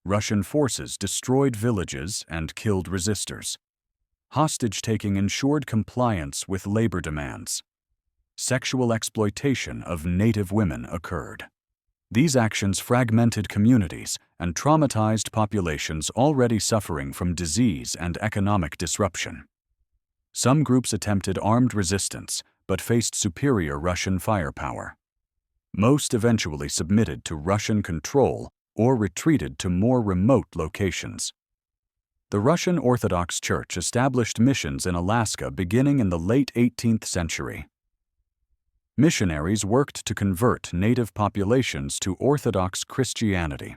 Russian forces destroyed villages and killed resistors. Hostage-taking ensured compliance with labor demands. Sexual exploitation of native women occurred. These actions fragmented communities and traumatized populations already suffering from disease and economic disruption. Some groups attempted armed resistance but faced superior Russian firepower. Most eventually submitted to Russian control or retreated to more remote locations. The Russian Orthodox Church established missions in Alaska beginning in the late 18th century. Missionaries worked to convert native populations to Orthodox Christianity.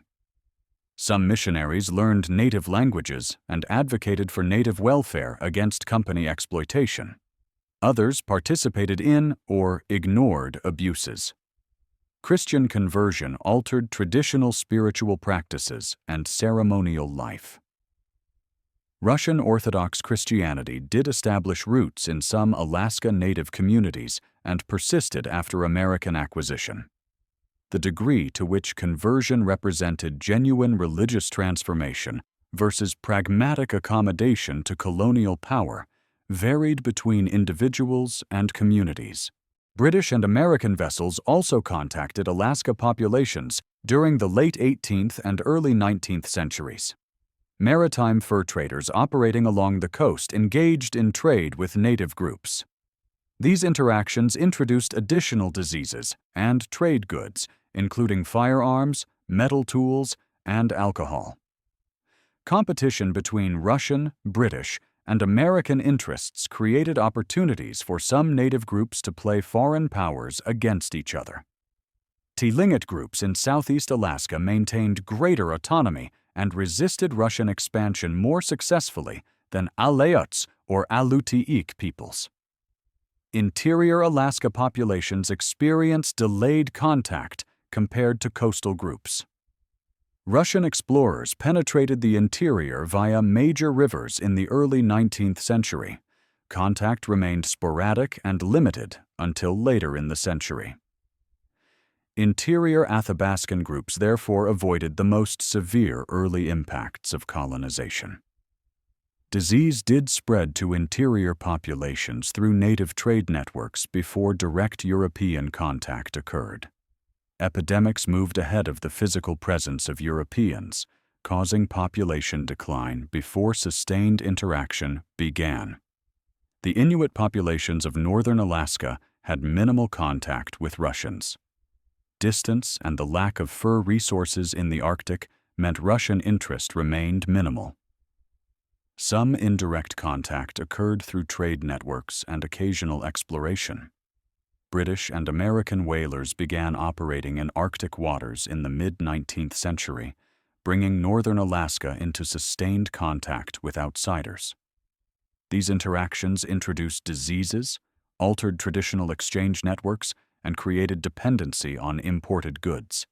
Some missionaries learned native languages and advocated for native welfare against company exploitation. Others participated in or ignored abuses. Christian conversion altered traditional spiritual practices and ceremonial life. Russian Orthodox Christianity did establish roots in some Alaska Native communities and persisted after American acquisition. The degree to which conversion represented genuine religious transformation versus pragmatic accommodation to colonial power varied between individuals and communities. British and American vessels also contacted Alaska populations during the late 18th and early 19th centuries. Maritime fur traders operating along the coast engaged in trade with native groups. These interactions introduced additional diseases and trade goods, including firearms, metal tools, and alcohol. Competition between Russian, British, and American interests created opportunities for some native groups to play foreign powers against each other. Tlingit groups in southeast Alaska maintained greater autonomy and resisted Russian expansion more successfully than Aleuts or Alutiiq peoples. Interior Alaska populations experienced delayed contact compared to coastal groups. Russian explorers penetrated the interior via major rivers in the early 19th century. Contact remained sporadic and limited until later in the century. Interior Athabascan groups therefore avoided the most severe early impacts of colonization. Disease did spread to interior populations through native trade networks before direct European contact occurred. Epidemics moved ahead of the physical presence of Europeans, causing population decline before sustained interaction began. The Inuit populations of northern Alaska had minimal contact with Russians. Distance and the lack of fur resources in the Arctic meant Russian interest remained minimal. Some indirect contact occurred through trade networks and occasional exploration. British and American whalers began operating in Arctic waters in the mid-19th century, bringing northern Alaska into sustained contact with outsiders. These interactions introduced diseases, altered traditional exchange networks, and created dependency on imported goods.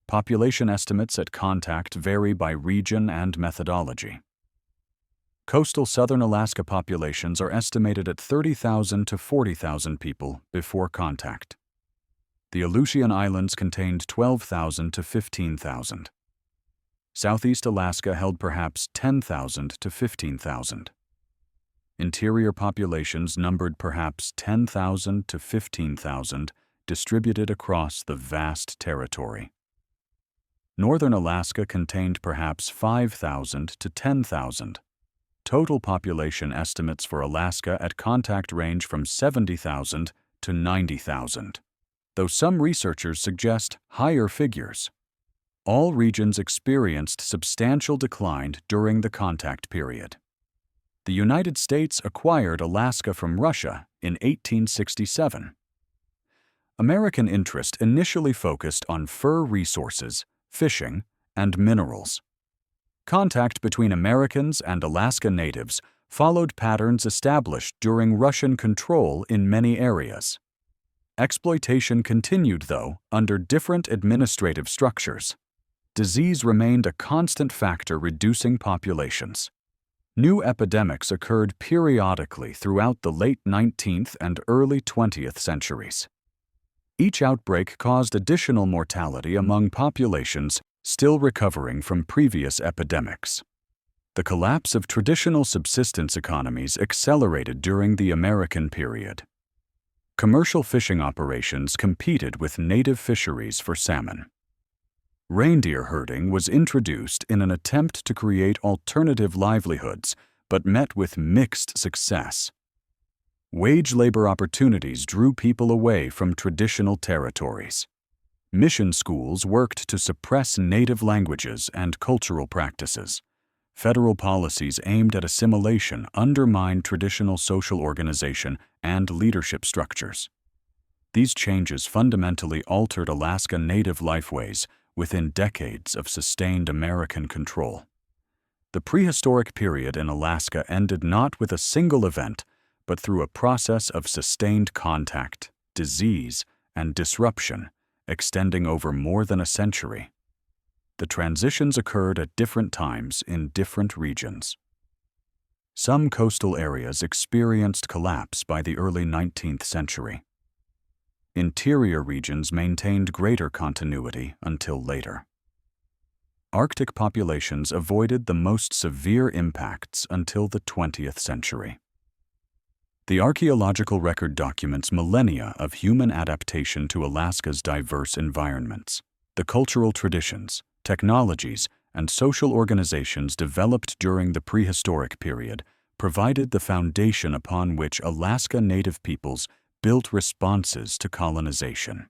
Population estimates at contact vary by region and methodology. Coastal southern Alaska populations are estimated at 30,000 to 40,000 people before contact. The Aleutian Islands contained 12,000 to 15,000. Southeast Alaska held perhaps 10,000 to 15,000. Interior populations numbered perhaps 10,000 to 15,000, distributed across the vast territory. Northern Alaska contained perhaps 5,000 to 10,000. Total population estimates for Alaska at contact range from 70,000 to 90,000, though some researchers suggest higher figures. All regions experienced substantial decline during the contact period. The United States acquired Alaska from Russia in 1867. American interest initially focused on fur resources, fishing, and minerals. Contact between Americans and Alaska natives followed patterns established during Russian control in many areas. Exploitation continued, though, under different administrative structures. Disease remained a constant factor reducing populations. New epidemics occurred periodically throughout the late 19th and early 20th centuries. Each outbreak caused additional mortality among populations still recovering from previous epidemics. The collapse of traditional subsistence economies accelerated during the American period. Commercial fishing operations competed with native fisheries for salmon. Reindeer herding was introduced in an attempt to create alternative livelihoods, but met with mixed success. Wage labor opportunities drew people away from traditional territories. Mission schools worked to suppress native languages and cultural practices. Federal policies aimed at assimilation undermined traditional social organization and leadership structures. These changes fundamentally altered Alaska Native lifeways within decades of sustained American control. The prehistoric period in Alaska ended not with a single event, but through a process of sustained contact, disease, and disruption, extending over more than a century. The transitions occurred at different times in different regions. Some coastal areas experienced collapse by the early 19th century. Interior regions maintained greater continuity until later. Arctic populations avoided the most severe impacts until the 20th century. The archaeological record documents millennia of human adaptation to Alaska's diverse environments. The cultural traditions, technologies, and social organizations developed during the prehistoric period provided the foundation upon which Alaska Native peoples built responses to colonization.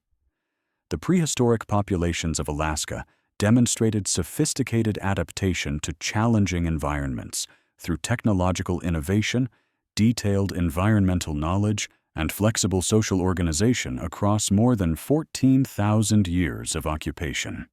The prehistoric populations of Alaska demonstrated sophisticated adaptation to challenging environments through technological innovation, detailed environmental knowledge, and flexible social organization across more than 14,000 years of occupation.